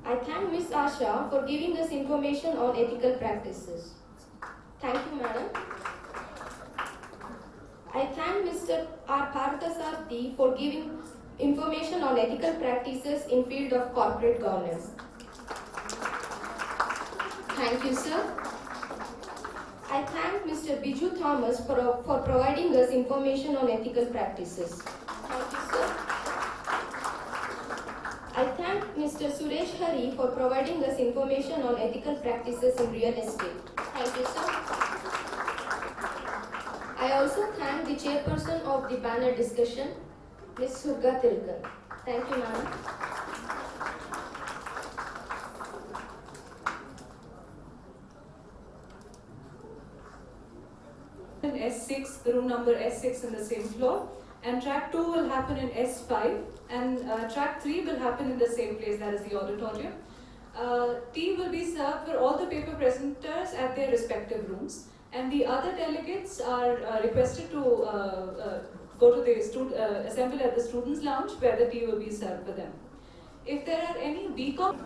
[SPEAKER 9] I thank Ms. Asha for giving us information on ethical practices. Thank you, madam. I thank Mr. R. Parthasarathy for giving information on ethical practices in field of corporate governance. Thank you, sir. I thank Mr. Biju Thomas for providing us information on ethical practices. Thank you, sir. I thank Mr. Suresh Hari for providing us information on ethical practices in real estate. Thank you, sir. I also thank the chairperson of the panel discussion, Ms. Surga Tilkan. Thank you, ma'am.
[SPEAKER 8] In S6, the room number S6 in the same floor, and track 2 will happen in S5, and track 3 will happen in the same place, that is the auditorium. Tea will be served for all the paper presenters at their respective rooms, and the other delegates are requested to go to the assemble at the students' lounge where the tea will be served for them. If there are any BCom